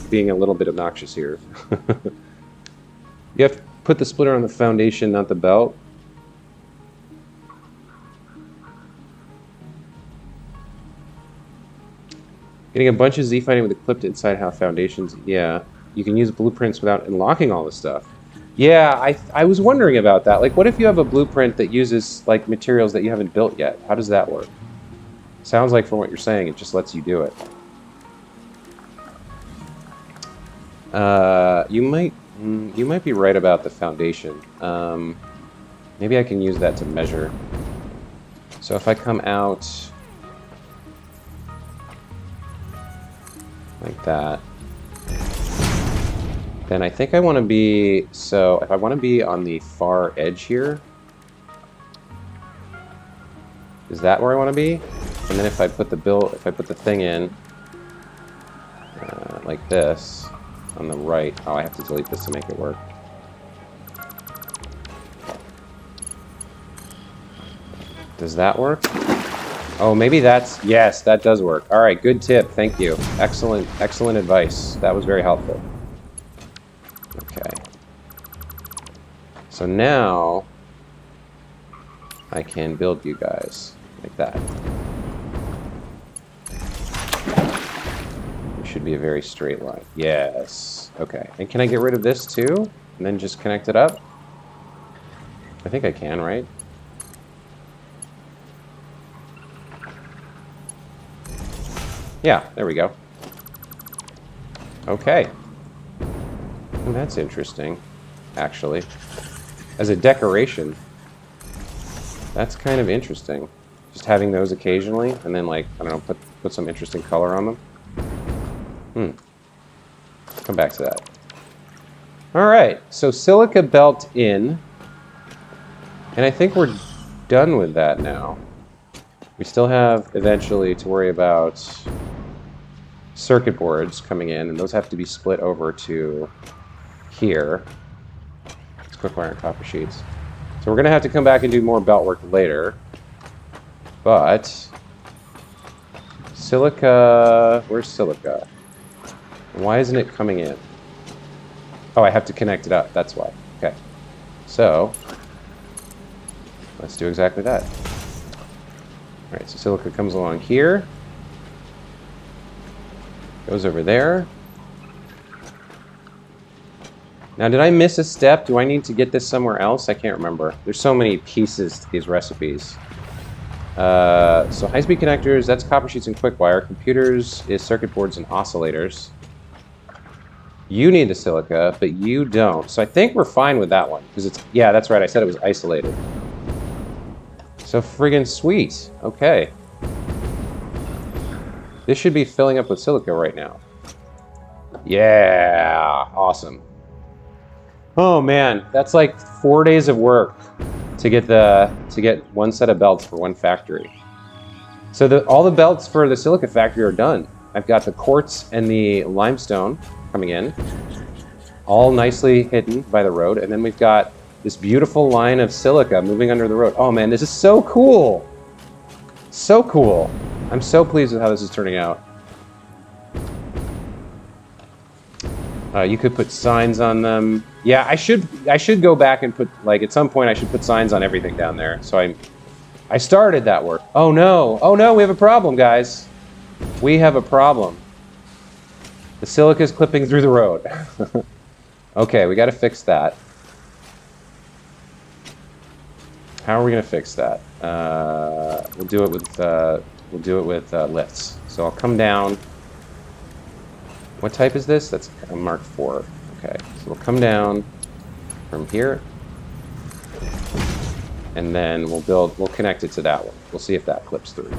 being a little bit obnoxious here. You have to put the splitter on the foundation, not the belt. Getting a bunch of Z-fighting with a clip to inside how foundations... Yeah. You can use blueprints without unlocking all this stuff. Yeah, I was wondering about that. Like, what if you have a blueprint that uses, like, materials that you haven't built yet? How does that work? Sounds like, from what you're saying, it just lets you do it. You might be right about the foundation. Maybe I can use that to measure. So if I come out... Like that. Then I think I want to be, so if I want to be on the far edge here, is that where I want to be? And then if I put the thing in, like this, on the right, oh, I have to delete this to make it work. Does that work? Oh, maybe that's, yes, that does work. All right, good tip, thank you. Excellent, excellent advice. That was very helpful. Okay. So now I can build you guys like that. It should be a very straight line. Yes. Okay. And can I get rid of this too? And then just connect it up? I think I can, right? Yeah, there we go. Okay. Oh, that's interesting, actually. As a decoration, that's kind of interesting. Just having those occasionally, and then, like, I don't know, put some interesting color on them. Come back to that. All right, so silica belt in. And I think we're done with that now. We still have, eventually, to worry about circuit boards coming in, and those have to be split over to here. It's quick wire and copper sheets. So we're going to have to come back and do more belt work later. But silica, where's silica? Why isn't it coming in? Oh, I have to connect it up. That's why. Okay. So let's do exactly that. All right, so silica comes along here. Goes over there. Now, did I miss a step? Do I need to get this somewhere else? I can't remember. There's so many pieces to these recipes. So high-speed connectors, that's copper sheets and quick wire. Computers is circuit boards and oscillators. You need the silica, but you don't. So I think we're fine with that one. Because it's, yeah, that's right. I said it was isolated. So friggin' sweet. Okay. This should be filling up with silica right now. Yeah, awesome. Oh man, that's like 4 days of work to get one set of belts for one factory. So all the belts for the silica factory are done. I've got the quartz and the limestone coming in, all nicely hidden by the road, and then we've got this beautiful line of silica moving under the road. Oh man, this is so cool! So cool. I'm so pleased with how this is turning out. You could put signs on them. Yeah, I should go back and put, like, at some point I should put signs on everything down there. So I started that work. Oh no, we have a problem, guys. We have a problem. The silica is clipping through the road. Okay, we got to fix that. How are we going to fix that? We'll do it with lifts. So I'll come down. What type is this? That's a Mark IV. Okay, so we'll come down from here, and then we'll connect it to that one. We'll see if that clips through.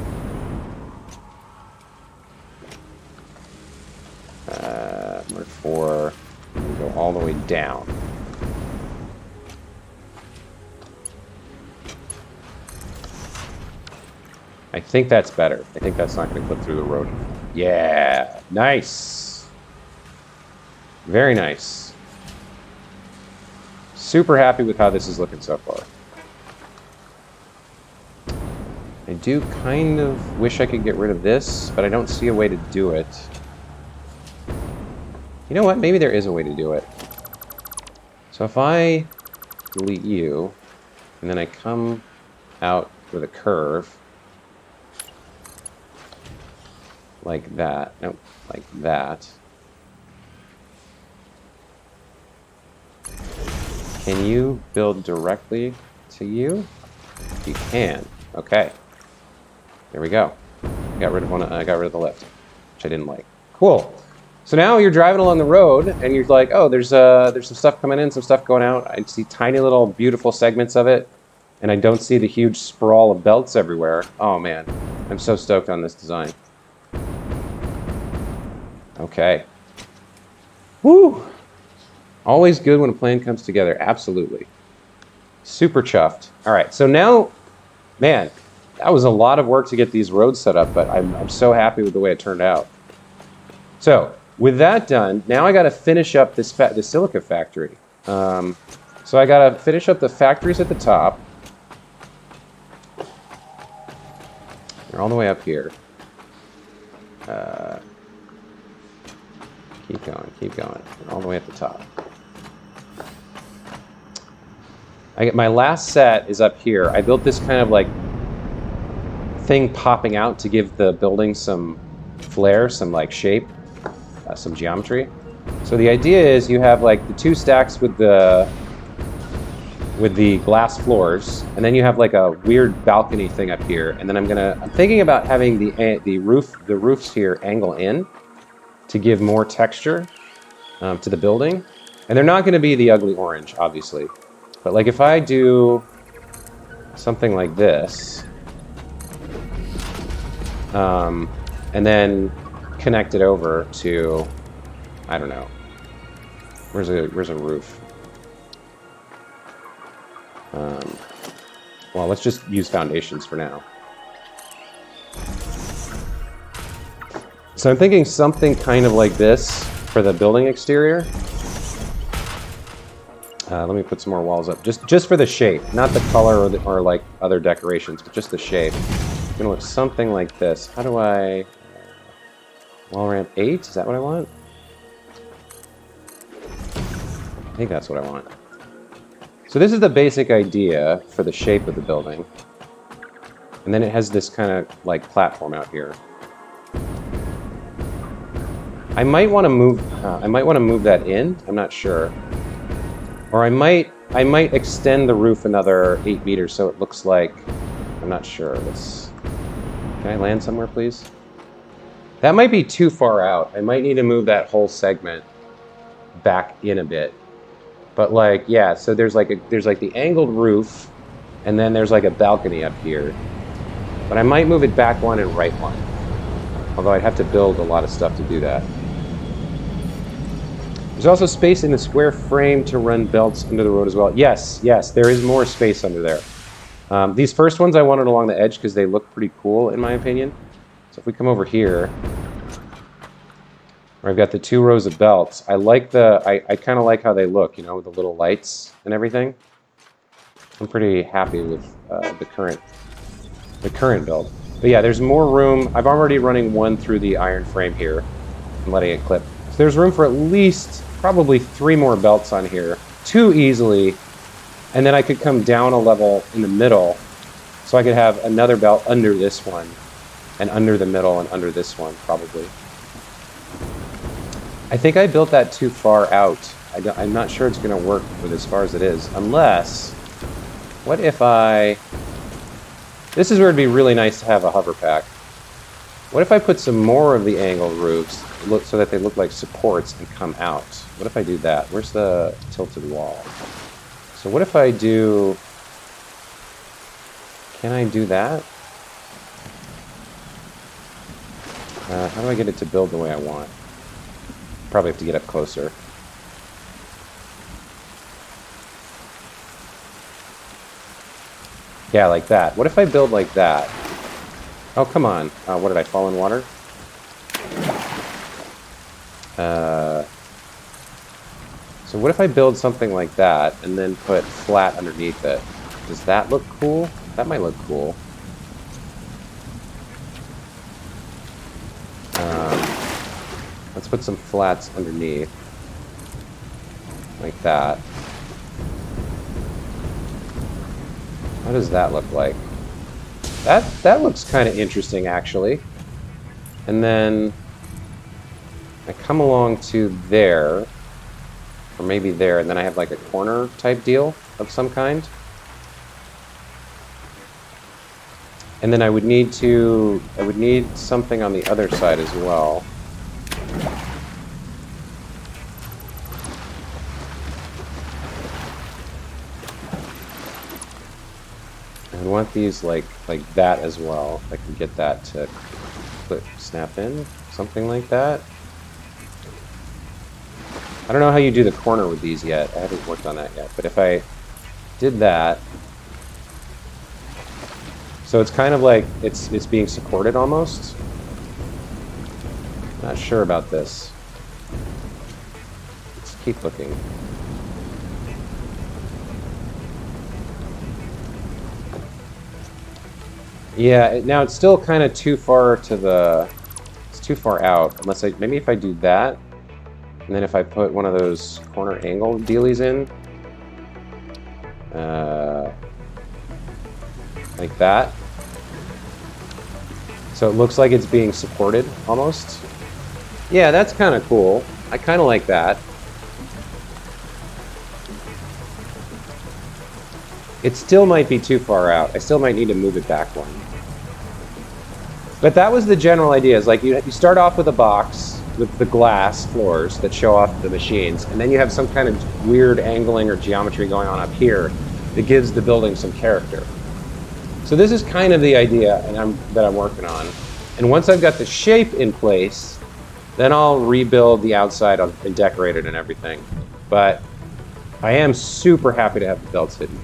Mark IV, and go all the way down. I think that's better. I think that's not going to clip through the road. Yeah, nice. Very nice. Super happy with how this is looking so far. I do kind of wish I could get rid of this, but I don't see a way to do it. You know what? Maybe there is a way to do it. So if I delete you, and then I come out with a curve, like that. Nope, like that. Can you build directly to you? You can. Okay. There we go. I got rid of the lift, which I didn't like. Cool. So now you're driving along the road, and you're like, oh, there's some stuff coming in, some stuff going out. I see tiny little beautiful segments of it, and I don't see the huge sprawl of belts everywhere. Oh man, I'm so stoked on this design. Okay. Woo! Always good when a plan comes together. Absolutely. Super chuffed. All right, so now, man, that was a lot of work to get these roads set up, but I'm so happy with the way it turned out. So with that done, now I got to finish up this silica factory. So I got to finish up the factories at the top. They're all the way up here. Keep going, keep going. They're all the way at the top. My last set is up here. I built this kind of like thing popping out to give the building some flair, some like shape, some geometry. So the idea is you have like the two stacks with the glass floors, and then you have like a weird balcony thing up here. And then I'm thinking about having the roofs here angle in to give more texture to the building. And they're not going to be the ugly orange, obviously. But like if I do something like this, and then connect it over to, I don't know, where's a roof? Well, let's just use foundations for now. So I'm thinking something kind of like this for the building exterior. Let me put some more walls up, just for the shape, not the color or like other decorations, but just the shape. It's gonna look something like this. How do I... wall ramp 8? Is that what I want? I think that's what I want. So this is the basic idea for the shape of the building. And then it has this kind of like platform out here. I might want to move that in. I'm not sure. Or I might extend the roof another 8 meters so it looks like, I'm not sure. Can I land somewhere, please? That might be too far out. I might need to move that whole segment back in a bit. But like, yeah, so there's like the angled roof, and then there's like a balcony up here. But I might move it back one and right one. Although I'd have to build a lot of stuff to do that. There's also space in the square frame to run belts under the road as well. Yes, there is more space under there. These first ones I wanted along the edge because they look pretty cool in my opinion. So if we come over here, where I've got the 2 rows of belts, I kind of like how they look, you know, with the little lights and everything. I'm pretty happy with the current build. But yeah, there's more room. I'm already running one through the iron frame here and letting it clip. So there's room for at least probably 3 more belts on here, 2 easily, and then I could come down a level in the middle, so I could have another belt under this one, and under the middle, and under this one, probably. I think I built that too far out. I'm not sure it's going to work with as far as it is, unless, what if this is where it'd be really nice to have a hover pack. What if I put some more of the angled roofs so that they look like supports and come out? What if I do that? Where's the tilted wall? So what if I do... Can I do that? How do I get it to build the way I want? Probably have to get up closer. Yeah, like that. What if I build like that? Oh, come on. What did I fall in water? So what if I build something like that and then put flat underneath it? Does that look cool? That might look cool. Let's put some flats underneath. Like that. What does that look like? That looks kind of interesting, actually. And then I come along to there, or maybe there, and then I have like a corner type deal of some kind. And then I would need something on the other side as well. I want these like that as well. If I can get that to snap in, something like that. I don't know how you do the corner with these yet. I haven't worked on that yet. But if I did that, so it's kind of like it's being supported almost. Not sure about this. Let's keep looking. Yeah, now it's still kind of too far to the... It's too far out. Unless I... Maybe if I do that, and then if I put one of those corner angle dealies in, like that. So it looks like it's being supported, almost. Yeah, that's kind of cool. I kind of like that. It still might be too far out. I still might need to move it back one. But that was the general idea. Is like you start off with a box with the glass floors that show off the machines, and then you have some kind of weird angling or geometry going on up here that gives the building some character. So this is kind of the idea that I'm working on. And once I've got the shape in place, then I'll rebuild the outside and decorate it and everything. But I am super happy to have the belts hidden.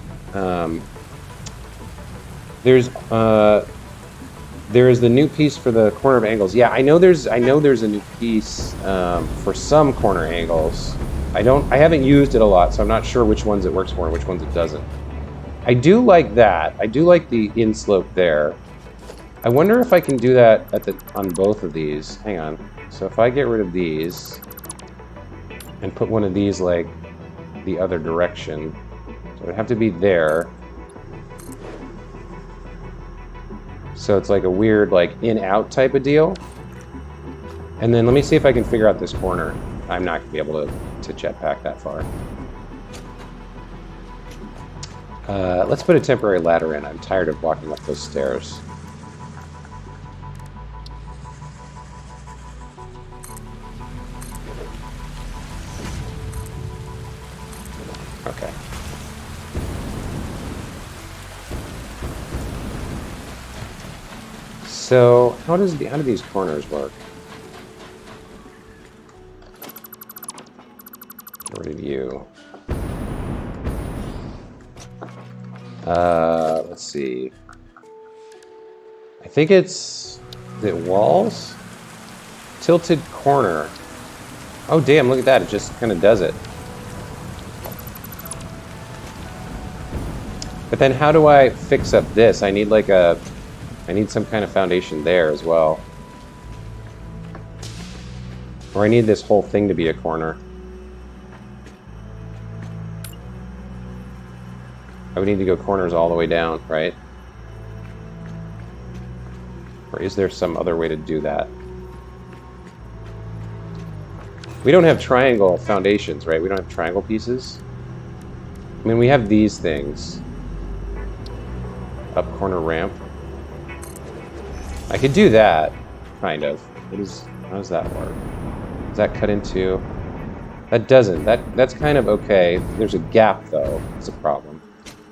There is the new piece for the corner of angles. Yeah, I know there's a new piece for some corner angles. I haven't used it a lot, so I'm not sure which ones it works for and which ones it doesn't. I do like that. I do like the in-slope there. I wonder if I can do that on both of these. Hang on. So if I get rid of these and put one of these like the other direction, so it would have to be there. So it's like a weird like in-out type of deal. And then let me see if I can figure out this corner. I'm not gonna be able to jetpack that far. Let's put a temporary ladder in. I'm tired of walking up those stairs. Okay. So how do these corners work? Review. Let's see. I think is it walls? Tilted corner. Oh damn, look at that, it just kind of does it. But then how do I fix up this? I need some kind of foundation there as well. Or I need this whole thing to be a corner. I would need to go corners all the way down, right? Or is there some other way to do that? We don't have triangle foundations, right? We don't have triangle pieces. I mean, we have these things. Up corner ramp. I could do that, kind of. How does that work? Does that cut into? That doesn't. That's kind of okay. There's a gap though. It's a problem.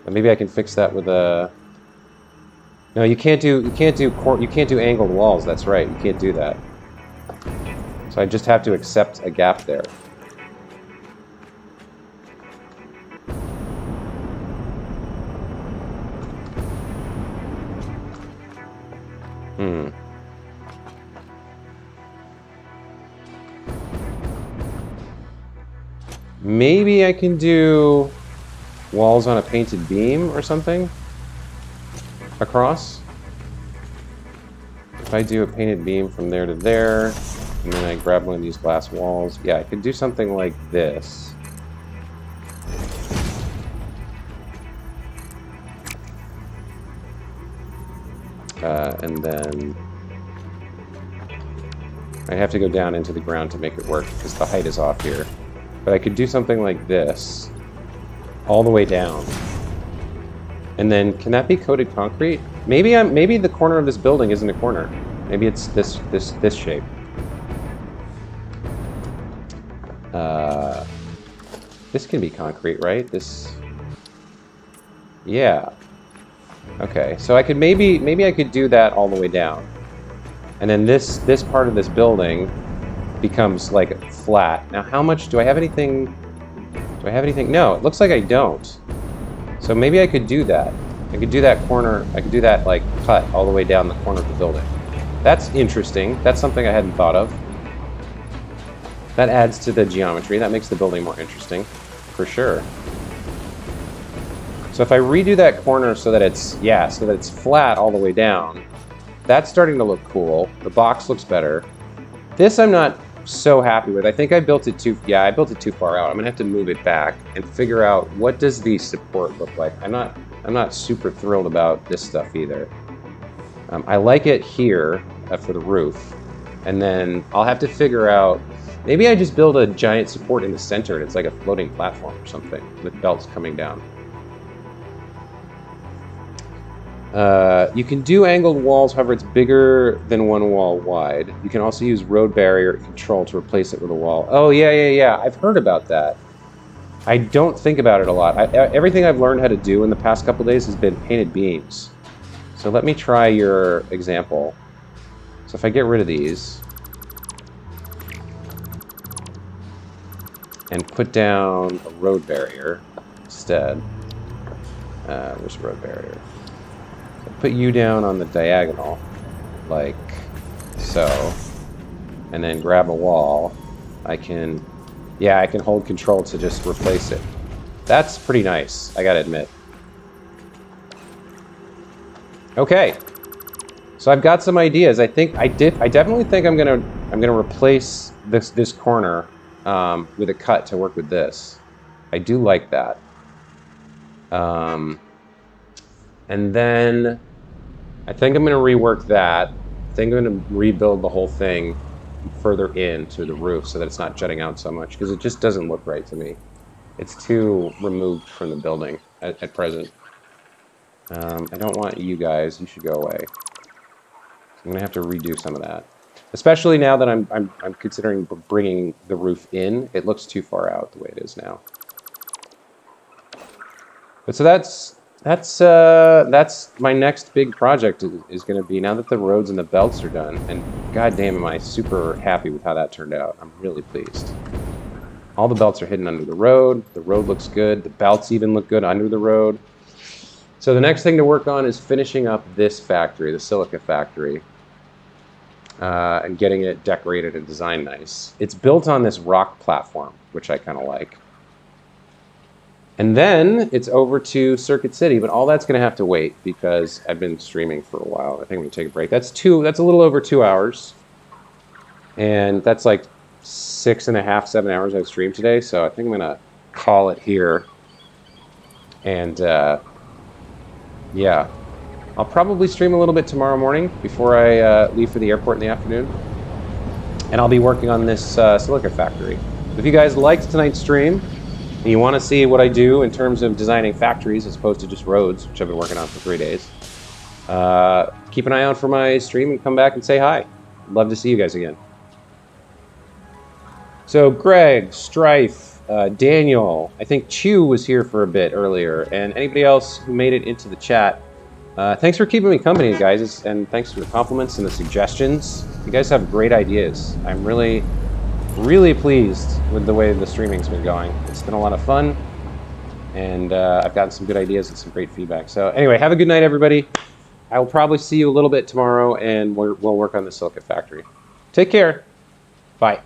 But maybe I can fix that with a. No, you can't do angled walls. That's right. You can't do that. So I just have to accept a gap there. Maybe I can do walls on a painted beam or something across. If I do a painted beam from there to there, and then I grab one of these glass walls, yeah, I could do something like this. And then I have to go down into the ground to make it work because the height is off here. But I could do something like this all the way down. And then can that be coated concrete? Maybe the corner of this building isn't a corner. Maybe it's this shape. This can be concrete, right? This. Yeah. Okay, so I could maybe I could do that all the way down, and then this part of this building becomes like flat. Now, how much, do I have anything? Do I have anything? No, it looks like I don't. So maybe I could do that. I could do that corner, I could do that like cut all the way down the corner of the building. That's interesting. That's something I hadn't thought of. That adds to the geometry. That makes the building more interesting, for sure. So if I redo that corner so that it's, yeah, so that it's flat all the way down, that's starting to look cool. The box looks better. This I'm not so happy with. I think I built it too, yeah, I built it too far out. I'm gonna have to move it back and figure out what does the support look like. I'm not super thrilled about this stuff either. I like it here for the roof, and then I'll have to figure out, maybe I just build a giant support in the center and it's like a floating platform or something with belts coming down. You can do angled walls, however it's bigger than one wall wide. You can also use road barrier control to replace it with a wall. Oh, yeah. I've heard about that. I don't think about it a lot. Everything I've learned how to do in the past couple days has been painted beams. So let me try your example. So if I get rid of these and put down a road barrier instead. Where's the road barrier? Put you down on the diagonal, like so, and then grab a wall. I can hold control to just replace it. That's pretty nice, I gotta admit. Okay, so I've got some ideas. I definitely think I'm gonna replace this corner with a cut to work with this. I do like that. And then I think I'm going to rework that. I think I'm going to rebuild the whole thing further into the roof so that it's not jutting out so much, because it just doesn't look right to me. It's too removed from the building at present. I don't want you guys. You should go away. So I'm going to have to redo some of that. Especially now that I'm considering bringing the roof in. It looks too far out the way it is now. But so that's my next big project is going to be, now that the roads and the belts are done, and goddamn am I super happy with how that turned out. I'm really pleased. All the belts are hidden under the road looks good, the belts even look good under the road. So the next thing to work on is finishing up this factory, the silica factory, and getting it decorated and designed nice. It's built on this rock platform, which I kind of like. And then it's over to Circuit City, but all that's going to have to wait because I've been streaming for a while. I think I'm going to take a break. That's a little over 2 hours. And that's like 6.5, 7 hours I've streamed today. So I think I'm going to call it here. And yeah, I'll probably stream a little bit tomorrow morning before I leave for the airport in the afternoon. And I'll be working on this silica factory. If you guys liked tonight's stream, and you want to see what I do in terms of designing factories as opposed to just roads, which I've been working on for 3 days, keep an eye out for my stream and come back and say hi. I'd love to see you guys again. So Greg, Strife, Daniel, I think Chew was here for a bit earlier, and anybody else who made it into the chat, thanks for keeping me company, guys, and thanks for the compliments and the suggestions. You guys have great ideas. I'm really pleased with the way the streaming's been going. It's been a lot of fun, and I've gotten some good ideas and some great feedback. So anyway, have a good night, everybody. I will probably see you a little bit tomorrow, and we'll work on the silica factory. Take care. Bye.